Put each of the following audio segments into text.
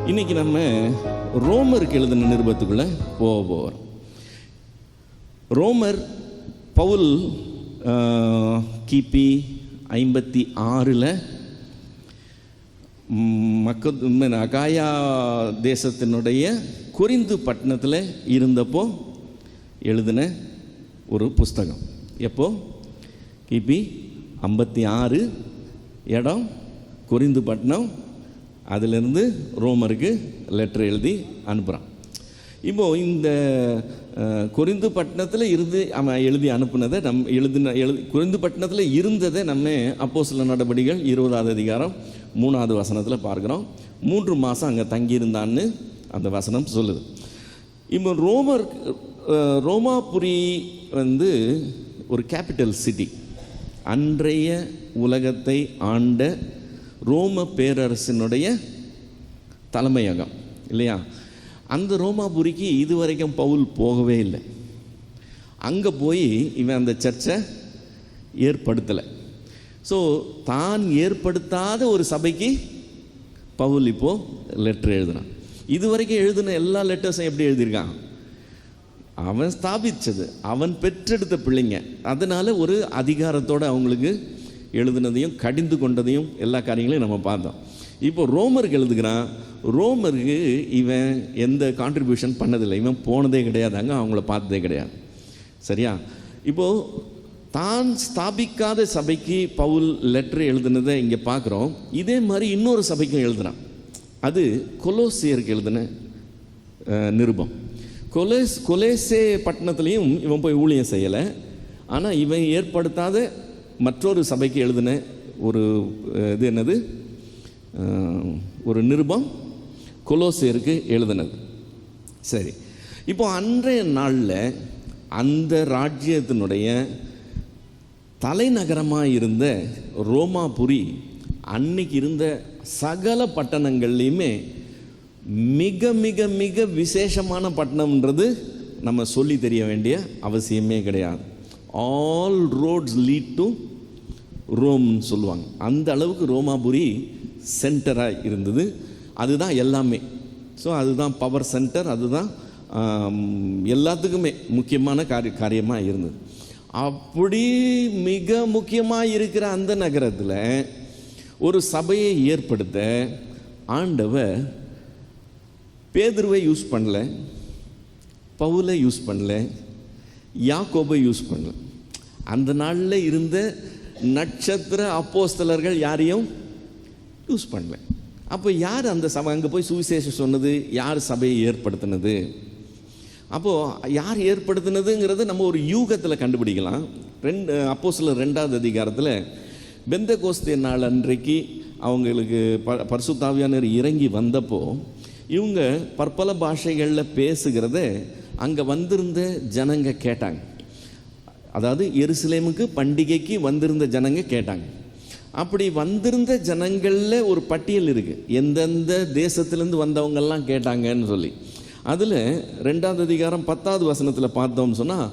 இன்னைக்கு நம்ம ரோமருக்கு எழுதின நிருபத்துக்குள்ள போகிறோம். ரோமர் பவுல் கிபி 56 அகாயா தேசத்தினுடைய கொரிந்து பட்டணத்தில் இருந்தப்போ எழுதின ஒரு புஸ்தகம். எப்போ? கிபி 56, இடம் கொரிந்து பட்டணம். அதிலிருந்து ரோமருக்கு லெட்டர் எழுதி அனுப்புகிறான். இப்போது இந்த கொரிந்து பட்டணத்தில் இருந்து அவன் எழுதி அனுப்புனதை கொரிந்து பட்டணத்தில் இருந்ததை நம்ம அப்போஸ்தலர் நடபடிகள் 20வது அதிகாரம் 3வது வசனத்தில் பார்க்குறோம். 3 மாதம் அங்கே தங்கியிருந்தான்னு அந்த வசனம் சொல்லுது. இப்போ ரோமாபுரி ஒரு கேபிட்டல் சிட்டி, அன்றைய உலகத்தை ஆண்ட ரோம பேரரசினுடைய தலைமையகம் இல்லையா? அந்த ரோமாபுரிக்கு இதுவரைக்கும் பவுல் போகவே இல்லை. அங்கே போய் இவன் அந்த சர்ச்சை ஏற்படுத்தலை. ஸோ தான் ஏற்படுத்தாத ஒரு சபைக்கு பவுல் இப்போது லெட்டர் எழுதுனான். இதுவரைக்கும் எழுதின எல்லா லெட்டர்ஸும் எப்படி எழுதியிருக்கான்? அவன் ஸ்தாபித்தது, அவன் பெற்றெடுத்த பிள்ளைங்க, அதனால் ஒரு அதிகாரத்தோடு அவங்களுக்கு எழுதுனதையும் கடிந்து கொண்டதையும் எல்லா காரியங்களையும் நம்ம பார்த்தோம். இப்போ ரோமருக்கு எழுதுகிறான். ரோமருக்கு இவன் எந்த கான்ட்ரிபியூஷன் பண்ணதில்லை, இவன் போனதே கிடையாதாங்க, அவங்கள பார்த்ததே கிடையாது. சரியா? இப்போது தான் ஸ்தாபிக்காத சபைக்கு பவுல் லெட்டர் எழுதுனதை இங்கே பார்க்குறோம். இதே மாதிரி இன்னொரு சபைக்கும் எழுதுனான். அது கொலோசியருக்கு எழுதின நிருபம். கொலேசே பட்டணத்துலேயும் இவன் போய் ஊழியம் செய்யலை. ஆனால் இவன் ஏற்படுத்தாத மற்றொரு சபைக்கு எழுதின ஒரு இது என்னது, ஒரு நிருபம் கொலோசியருக்கு எழுதினது. சரி, இப்போ அன்றைய நாளில் அந்த ராஜ்யத்தினுடைய தலைநகரமாக இருந்த ரோமாபுரி அன்னைக்கு இருந்த சகல பட்டணங்கள்லையுமே மிக மிக மிக விசேஷமான பட்டணம்ன்றது நம்ம சொல்லி தெரிய வேண்டிய அவசியமே கிடையாது. ஆல் ரோட்ஸ் லீட் டு ரோம்னு சொல்லுவாங்க. அந்த அளவுக்கு ரோமாபுரி சென்டராக இருந்தது. அதுதான் எல்லாமே. ஸோ அதுதான் பவர் சென்டர், அதுதான் எல்லாத்துக்குமே முக்கியமான காரியமாக இருந்தது. அப்படி மிக முக்கியமாக இருக்கிற அந்த நகரத்தில் ஒரு சபையை ஏற்படுத்த ஆண்டவர் பேதுருவை யூஸ் பண்ணல, பவுலை யூஸ் பண்ணல, யாக்கோபை யூஸ் பண்ணல. அந்த நாளில் இருந்த நட்சத்திர அப்போஸ்தலர்கள் யாரையும் யூஸ் பண்ணல. அப்போ யார் அந்த சபை அங்கே போய் சுவிசேஷம் சொன்னது? யார் சபையை ஏற்படுத்தினது? அப்போது யார் ஏற்படுத்தினதுங்கிறது நம்ம ஒரு யூகத்தில் கண்டுபிடிக்கலாம். அப்போஸ்தலர் 2வது அதிகாரத்தில் பெந்தெகோஸ்தே நாள் அன்றைக்கு அவங்களுக்கு பரிசுத்த ஆவியானவர் இறங்கி வந்தப்போ இவங்க பற்பல பாஷைகளில் பேசுகிறத அங்கே வந்திருந்த ஜனங்க கேட்டாங்க. அதாவது எருசலேமுக்கு பண்டிகைக்கு வந்திருந்த ஜனங்க கேட்டாங்க. அப்படி வந்திருந்த ஜனங்களில் ஒரு பட்டியல் இருக்குது, எந்தெந்த தேசத்துலேருந்து வந்தவங்கெல்லாம் கேட்டாங்கன்னு சொல்லி. அதில் 2வது அதிகாரம் 10வது வசனத்தில் பார்த்தோம்னு சொன்னால்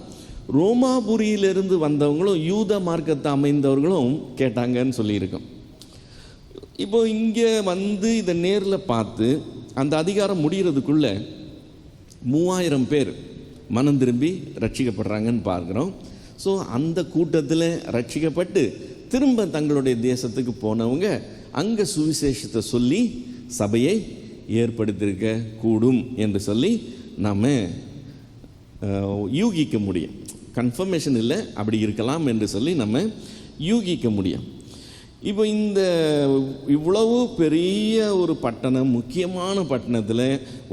ரோமாபுரியிலிருந்து வந்தவங்களும் யூத மார்க்கத்தை அமைந்தவர்களும் கேட்டாங்கன்னு சொல்லியிருக்கோம். இப்போ இங்கே வந்து இதை நேரில் பார்த்து அந்த அதிகாரம் முடிகிறதுக்குள்ளே 3000 பேர் மனம் திரும்பி ரட்சிக்கப்படுறாங்கன்னு பார்க்குறோம். ஸோ அந்த கூட்டத்தில் ரட்சிக்கப்பட்டு திரும்ப தங்களுடைய தேசத்துக்கு போனவங்க அங்கே சுவிசேஷத்தை சொல்லி சபையை ஏற்படுத்தியிருக்க கூடும் என்று சொல்லி நாம் யூகிக்க முடியும். கன்ஃபர்மேஷன் இல்லை, அப்படி இருக்கலாம் என்று சொல்லி நம்ம யூகிக்க முடியும். இப்போ இந்த இவ்வளவு பெரிய ஒரு பட்டணம், முக்கியமான பட்டணத்தில்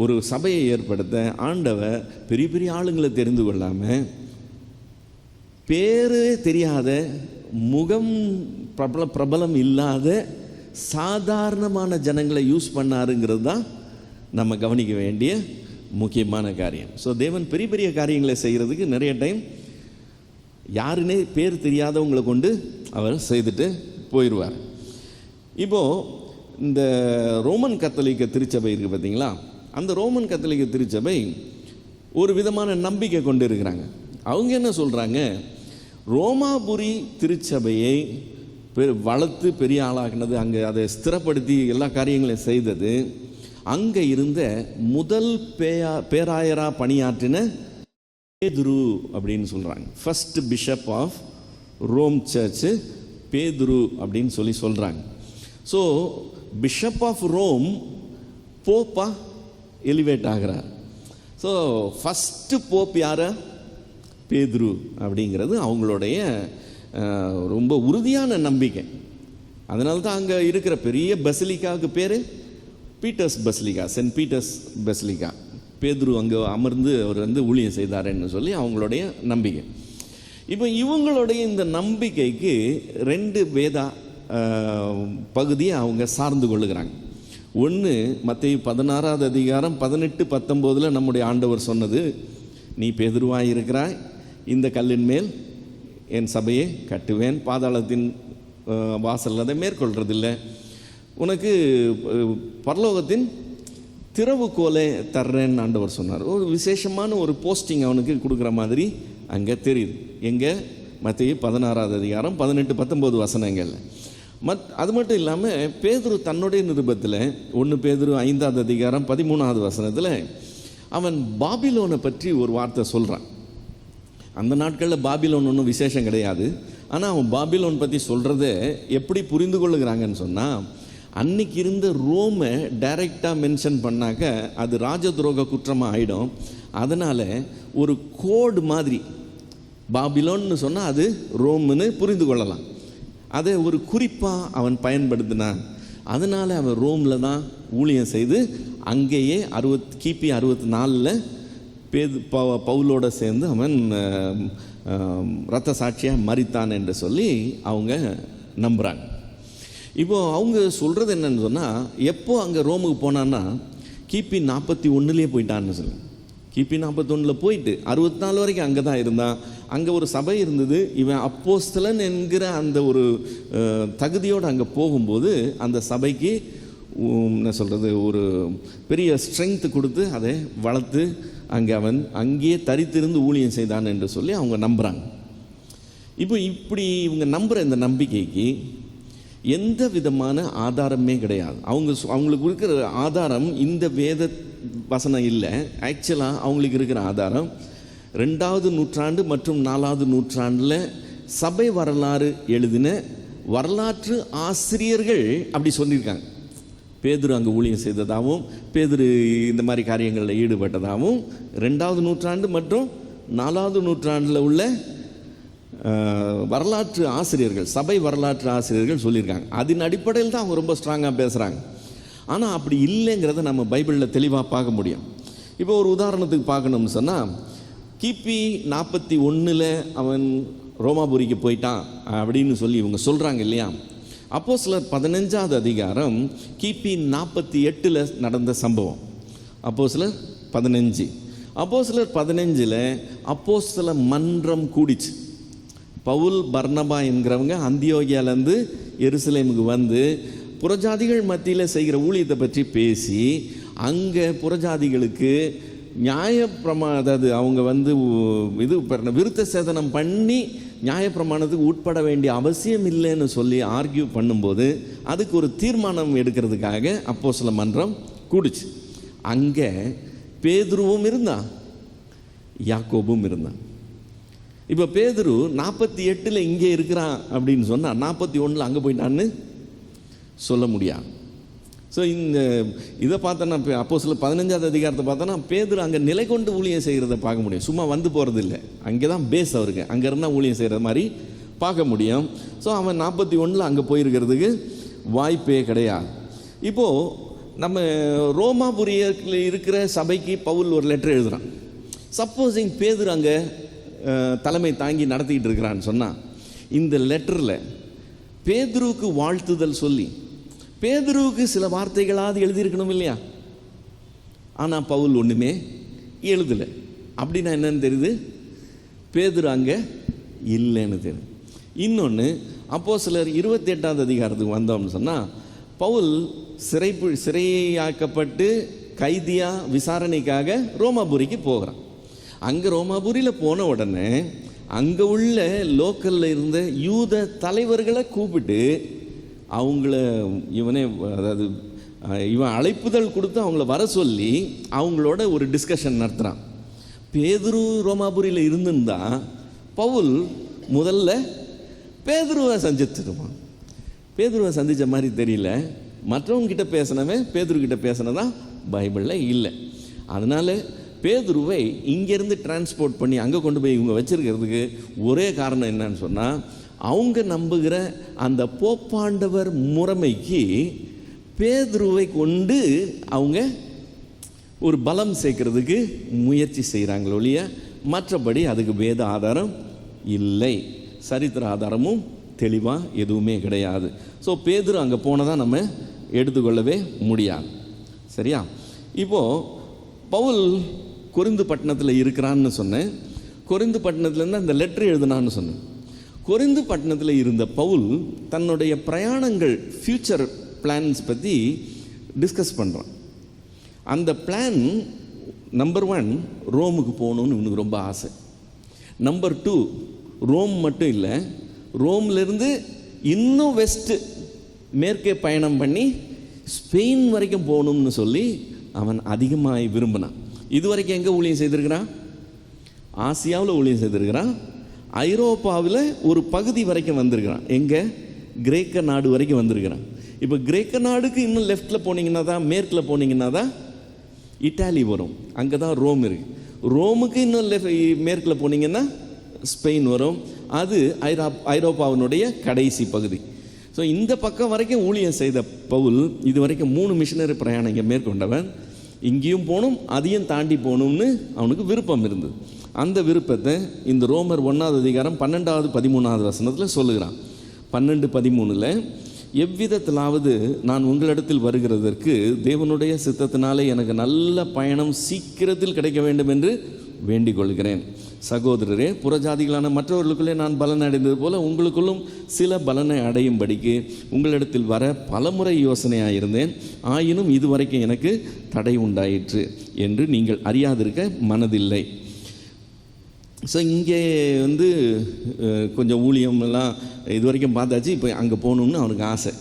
ஒரு சபையை ஏற்படுத்த ஆண்டவர் பெரிய பெரிய ஆளுங்களை தெரிந்து கொள்ளாமல் பேரே தெரியாத, முகம் பிரபலம் இல்லாத சாதாரணமான ஜனங்களை யூஸ் பண்ணாருங்கிறது தான் நம்ம கவனிக்க வேண்டிய முக்கியமான காரியம். ஸோ தேவன் பெரிய பெரிய காரியங்களை செய்கிறதுக்கு நிறைய டைம் யாருன்னே பேர் தெரியாதவங்களை கொண்டு அவர் செய்துட்டு போயிடுவார். இப்போது இந்த ரோமன் கத்தோலிக்க திருச்சபை இருக்குது பார்த்தீங்களா? அந்த ரோமன் கத்தோலிக்க திருச்சபை ஒரு விதமான நம்பிக்கை கொண்டு இருக்கிறாங்க. அவங்க என்ன சொல்கிறாங்க? ரோமாபுரி திருச்சபையை வளர்த்து பெரிய ஆளாகினது, அங்கே அதை ஸ்திரப்படுத்தி எல்லா காரியங்களையும் செய்தது, அங்கே இருந்த முதல் பேராயராக பணியாற்றின பேதுரு அப்படின்னு சொல்கிறாங்க. First bishop of Rome church Pethuru அப்படின்னு சொல்கிறாங்க. ஸோ பிஷப் ஆஃப் ரோம் போப்பா எலிவேட் ஆகிறார். ஸோ ஃபஸ்ட்டு போப் யார்? பேதுரு அப்படிங்கிறது அவங்களுடைய ரொம்ப உறுதியான நம்பிக்கை. அதனால தான் அங்கே இருக்கிற பெரிய பசிலிக்காவுக்கு பேர் Peter's Basilica, Saint Peter's Basilica. Pethuru அங்கே அமர்ந்து அவர் ஊழியம் செய்தார்ன்னு சொல்லி அவங்களுடைய நம்பிக்கை. இப்போ இவங்களுடைய இந்த நம்பிக்கைக்கு 2 வேதா பகுதியை அவங்க சார்ந்து கொள்ளுகிறாங்க. ஒன்று மத்தேயு 16ஆம் அதிகாரம் 18-19 நம்முடைய ஆண்டவர் சொன்னது, நீ பேதுருவாய் இருக்கிறாய், இந்த கல்லின் மேல் என் சபையை கட்டுவேன், பாதாளத்தின் வாசல் அதை மேற்கொள்றதில்லை, உனக்கு பரலோகத்தின் திறவுகோலை தர்றேன்னு ஆண்டவர் சொன்னார். ஒரு விசேஷமான ஒரு போஸ்டிங் அவனுக்கு கொடுக்குற மாதிரி அங்கே தெரியுது. எங்கே? மத்தேயு 16ஆம் அதிகாரம் 18-19 வசனங்கள். அது மட்டும் இல்லாமல் பேதுரு தன்னுடைய நிருபத்தில் 1 பேதுரு 5ஆம் அதிகாரம் 13ஆவது வசனத்தில் அவன் பாபிலோனை பற்றி ஒரு வார்த்தை சொல்கிறான். அந்த நாட்களில் பாபிலோன் ஒன்றும் விசேஷம் கிடையாது. ஆனால் அவன் பாபிலோன் பற்றி சொல்கிறத எப்படி புரிந்து கொள்ளுகிறாங்கன்னு சொன்னால், அன்னைக்கு இருந்த ரோமை டைரெக்டாக மென்ஷன் பண்ணாக்க அது ராஜதுரோக குற்றமாக ஆகிடும். அதனால் ஒரு கோடு மாதிரி பாபிலோன்னு சொன்னால் அது ரோம்னு புரிந்து கொள்ளலாம். அதை ஒரு குறிப்பாக அவன் பயன்படுத்தினான். அதனால் அவன் ரோமில் தான் ஊழியம் செய்து அங்கேயே கிபி 64 பவுலோடு சேர்ந்து அவன் இரத்த சாட்சியாக மரித்தான் என்று சொல்லி அவங்க நம்புகிறாங்க. இப்போது அவங்க சொல்கிறது என்னன்னு சொன்னால், எப்போ அங்கே ரோமுக்கு போனான்னா கிபி 41 போயிட்டான்னு சொல்லி, கிபி 41 போயிட்டு 64 வரைக்கும் அங்கே தான் இருந்தான். அங்கே ஒரு சபை இருந்தது. இவன் அப்போஸ்தலன் என்கிற அந்த ஒரு தகுதியோடு அங்கே போகும்போது அந்த சபைக்கு என்ன சொல்கிறது, ஒரு பெரிய ஸ்ட்ரென்த்து கொடுத்து அதை வளர்த்து அவன் அங்கேயே தரித்திருந்து ஊழியம் செய்தான் என்று சொல்லி அவங்க நம்புகிறாங்க. இப்போ இப்படி இவங்க நம்புகிற இந்த நம்பிக்கைக்கு எந்த விதமான ஆதாரமே கிடையாது. அவங்களுக்கு இருக்கிற ஆதாரம் இந்த வேத வசனம் இல்லை. ஆக்சுவலாக அவங்களுக்கு இருக்கிற ஆதாரம் 2ஆவது நூற்றாண்டு மற்றும் 4ஆவது நூற்றாண்டில் சபை வரலாறு எழுதின வரலாற்று ஆசிரியர்கள் அப்படி சொல்லியிருக்காங்க. பேதுரு அங்கே ஊழியம் செய்ததாகவும் பேதுரு இந்த மாதிரி காரியங்களில் ஈடுபட்டதாகவும் 2ஆவது நூற்றாண்டு மற்றும் 4ஆவது நூற்றாண்டில் உள்ள வரலாற்று ஆசிரியர்கள், சபை வரலாற்று ஆசிரியர்கள் சொல்லியிருக்காங்க. அதன் அடிப்படையில் தான் அவங்க ரொம்ப ஸ்ட்ராங்காக பேசுகிறாங்க. ஆனால் அப்படி இல்லைங்கிறத நம்ம பைபிளில் தெளிவாக பார்க்க முடியும். இப்போ ஒரு உதாரணத்துக்கு பார்க்கணும்னு சொன்னால், கிபி 41 அவன் ரோமாபுரிக்கு போயிட்டான் அப்படின்னு சொல்லி இவங்க சொல்கிறாங்க இல்லையா. அப்போஸ்தலர் 15ஆவது அதிகாரம் கிபி 48 நடந்த சம்பவம். அப்போஸ்தலர் 15 அப்போஸ்தல மன்றம் கூடிச்சு. பவுல் பர்னபா என்கிறவங்க அந்தியோகியாலேருந்து எருசலேமுக்கு வந்து புறஜாதிகள் மத்தியில் செய்கிற ஊழியத்தை பற்றி பேசி அங்கே புறஜாதிகளுக்கு அதாவது அவங்க விருத்த சேதனம் பண்ணி நியாயப்பிரமாணத்துக்கு உட்பட வேண்டிய அவசியம் இல்லைன்னு சொல்லி ஆர்கியூ பண்ணும்போது அதுக்கு ஒரு தீர்மானம் எடுக்கிறதுக்காக அப்போஸ்தல மன்றம் கூடுச்சு. அங்கே பேதுருவும் இருந்தான், யாக்கோபும் இருந்தான். இப்போ பேதுரு 48 இங்கே இருக்கிறான் அப்படின்னு சொன்னால் 41 அங்கே போயிட்டான்னு சொல்ல முடியாது. ஸோ இதை பார்த்தோன்னா அப்போஸ்தலர் 15ஆவது அதிகாரத்தை பார்த்தோன்னா பேதுரு அங்கே நிலை கொண்டு ஊழியம் செய்கிறத பார்க்க முடியும். சும்மா வந்து போகிறது இல்லை, அங்கே தான் பேஸ் அவருக்கு, அங்கே இருந்தால் ஊழியம் செய்கிற மாதிரி பார்க்க முடியும். ஸோ அவன் 41 அங்கே போயிருக்கிறதுக்கு வாய்ப்பே கிடையாது. இப்போது நம்ம ரோமாபுரியில் இருக்கிற சபைக்கு பவுல் ஒரு லெட்டர் எழுதுகிறான். சப்போஸிங் பேதுரு அங்கே தலைமை தாங்கி நடத்திக்கிட்டு இருக்கிறான்னு சொன்னால், இந்த லெட்டரில் பேதுருவுக்கு வாழ்த்துதல் சொல்லி பேதுருவுக்கு சில வார்த்தைகளாவது எழுதியிருக்கணும் இல்லையா. ஆனால் பவுல் ஒன்றுமே எழுதலை. அப்படின்னா என்னன்னு தெரியுது, பேதுரு அங்கே இல்லைன்னு தெரியுது. இன்னொன்று, அப்போஸ்தலர் 28ஆவது அதிகாரத்துக்கு வந்தோம்னு சொன்னால், பவுல் சிறையாக்கப்பட்டு கைதியாக விசாரணைக்காக ரோமாபுரிக்கு போகிறான். அங்கே ரோமாபுரியில் போன உடனே அங்கே உள்ள லோக்கலில் இருந்த யூத தலைவர்களை கூப்பிட்டு அவங்கள அதாவது இவன் அழைப்புதல் கொடுத்து அவங்கள வர சொல்லி அவங்களோட ஒரு டிஸ்கஷன் நடத்துகிறான். பேதுரு ரோமாபுரியில் இருந்திருந்தா பவுல் முதல்ல பேதுருவை சந்திச்சிருப்பான். பேதுருவை சந்தித்த மாதிரி தெரியல. மற்றவங்கிட்ட பேசினவன் பேதுருக்கிட்ட பேசினதா பைபிளில் இல்லை. அதனால் பேதுருவை இங்கேருந்து டிரான்ஸ்போர்ட் பண்ணி அங்கே கொண்டு போய் இவங்க வச்சுருக்கிறதுக்கு ஒரே காரணம் என்னன்னு சொன்னால், அவங்க நம்புகிற அந்த போப்பாண்டவர் முறைமைக்கு பேதுருவை கொண்டு அவங்க ஒரு பலம் சேர்க்கறதுக்கு முயற்சி செய்கிறாங்களோ ஒழிய மற்றபடி அதுக்கு வேத ஆதாரம் இல்லை, சரித்திர ஆதாரமும் தெளிவாக எதுவுமே கிடையாது. ஸோ பேதுரு அங்கே போனதான் நம்ம எடுத்துக்கொள்ளவே முடியாது. சரியா? இப்போது பவுல் கொரிந்து பட்டணத்தில் இருக்கிறான்னு சொன்னேன். கொரிந்து பட்டணத்துலேருந்து அந்த லெட்டர் எழுதுனான்னு சொன்னேன். கொரிந்து பட்டணத்தில் இருந்த பவுல் தன்னுடைய பிரயாணங்கள் ஃப்யூச்சர் பிளான்ஸ் பற்றி டிஸ்கஸ் பண்ணுறான். அந்த பிளான் நம்பர் 1 ரோமுக்கு போகணுன்னு இவனுக்கு ரொம்ப ஆசை. நம்பர் 2 ரோம் மட்டும் இல்லை, ரோம்லேருந்து இன்னும் வெஸ்ட்டு மேற்கே பயணம் பண்ணி ஸ்பெயின் வரைக்கும் போகணும்னு சொல்லி அவன் அதிகமாக விரும்பினான். இது வரைக்கும் எங்கே ஊழியம் செய்திருக்கிறான்? ஆசியாவில் ஊழியம் செய்திருக்கிறான். ஐரோப்பாவில் ஒரு பகுதி வரைக்கும் வந்திருக்கிறான். எங்கே? கிரேக்க நாடு வரைக்கும் வந்திருக்கிறான். இப்போ கிரேக்க நாடுக்கு இன்னும் லெஃப்டில் போனீங்கன்னா தான், மேற்கில் போனீங்கன்னா தான் இட்டாலி வரும். அங்கே தான் ரோம் இருக்குது. ரோமுக்கு இன்னும் மேற்கில் போனீங்கன்னா ஸ்பெயின் வரும். அது ஐரோப்பாவினுடைய கடைசி பகுதி. ஸோ இந்த பக்கம் வரைக்கும் ஊழியம் செய்த பவுல் இது வரைக்கும் 3 மிஷனரி பிரயாணம் இங்கே மேற்கொண்டவன். இங்கேயும் போகணும், அதையும் தாண்டி போகணும்னு அவனுக்கு விருப்பம் இருந்தது. அந்த விருப்பத்தை இந்த ரோமர் 1ஆம் அதிகாரம் 12வது 13வது வசனத்தில் சொல்லுகிறான். 12:13 எவ்விதத்திலாவது நான் உங்களிடத்தில் வருகிறதற்கு தேவனுடைய சித்தத்தினாலே எனக்கு நல்ல பயணம் சீக்கிரத்தில் கிடைக்க வேண்டும் என்று வேண்டிக் கொள்கிறேன். சகோதரரே, புறஜாதிகளான மற்றவர்களுக்குள்ளே நான் பலன் அடைந்தது போல உங்களுக்குள்ளும் சில பலனை அடையும்படிக்கு உங்களிடத்தில் வர பலமுறை யோசனையாக இருந்தேன். ஆயினும் இதுவரைக்கும் எனக்கு தடை உண்டாயிற்று என்று நீங்கள் அறியாதிருக்க மனதில்லை. ஸோ இங்கே கொஞ்சம் ஊழியமெல்லாம் இது வரைக்கும் பார்த்தாச்சு. இப்போ அங்கே போகணுன்னு அவனுக்கு ஆசை.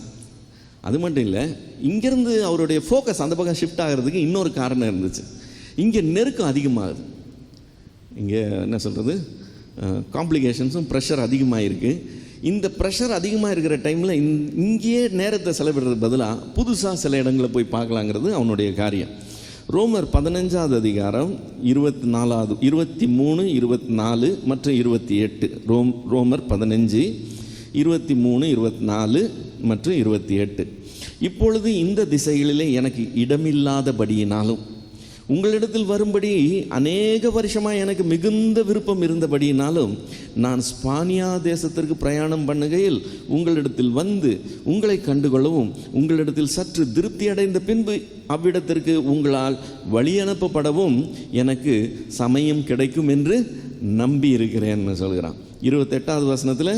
அது மட்டும் இல்லை, இங்கேருந்து அவருடைய ஃபோக்கஸ் அந்த பக்கம் ஷிஃப்ட் ஆகிறதுக்கு இன்னொரு காரணம் இருந்துச்சு. இங்கே நெருக்கம் அதிகமாகுது. இங்கே என்ன சொல்கிறது, காம்ப்ளிகேஷன்ஸும் ப்ரெஷர் அதிகமாக இருக்குது. இந்த ப்ரெஷர் அதிகமாக இருக்கிற டைமில் இங்கேயே நேரத்தை செலவிடுறது பதிலாக புதுசாக சில இடங்களில் போய் பார்க்கலாங்கிறது அவனுடைய காரியம். ரோமர் 15வது அதிகாரம் 24, 23, 24 மற்றும் 28. ரோமர் 15, 23, 24 மற்றும் 28. இப்பொழுது இந்த திசைகளிலே எனக்கு இடமில்லாதபடியினாலும் உங்களிடத்தில் வரும்படி அநேக வருஷமாக எனக்கு மிகுந்த விருப்பம் இருந்தபடியினாலும் நான் ஸ்பானியா தேசத்திற்கு பிரயாணம் பண்ணுகையில் உங்களிடத்தில் வந்து உங்களை கண்டுகொள்ளவும் உங்களிடத்தில் சற்று திருப்தி அடைந்த பின்பு அவ்விடத்திற்கு உங்களால் வழி அனுப்பப்படவும் எனக்கு சமயம் கிடைக்கும் என்று நம்பி இருக்கிறேன்னு சொல்கிறான். 28வது வசனத்தில்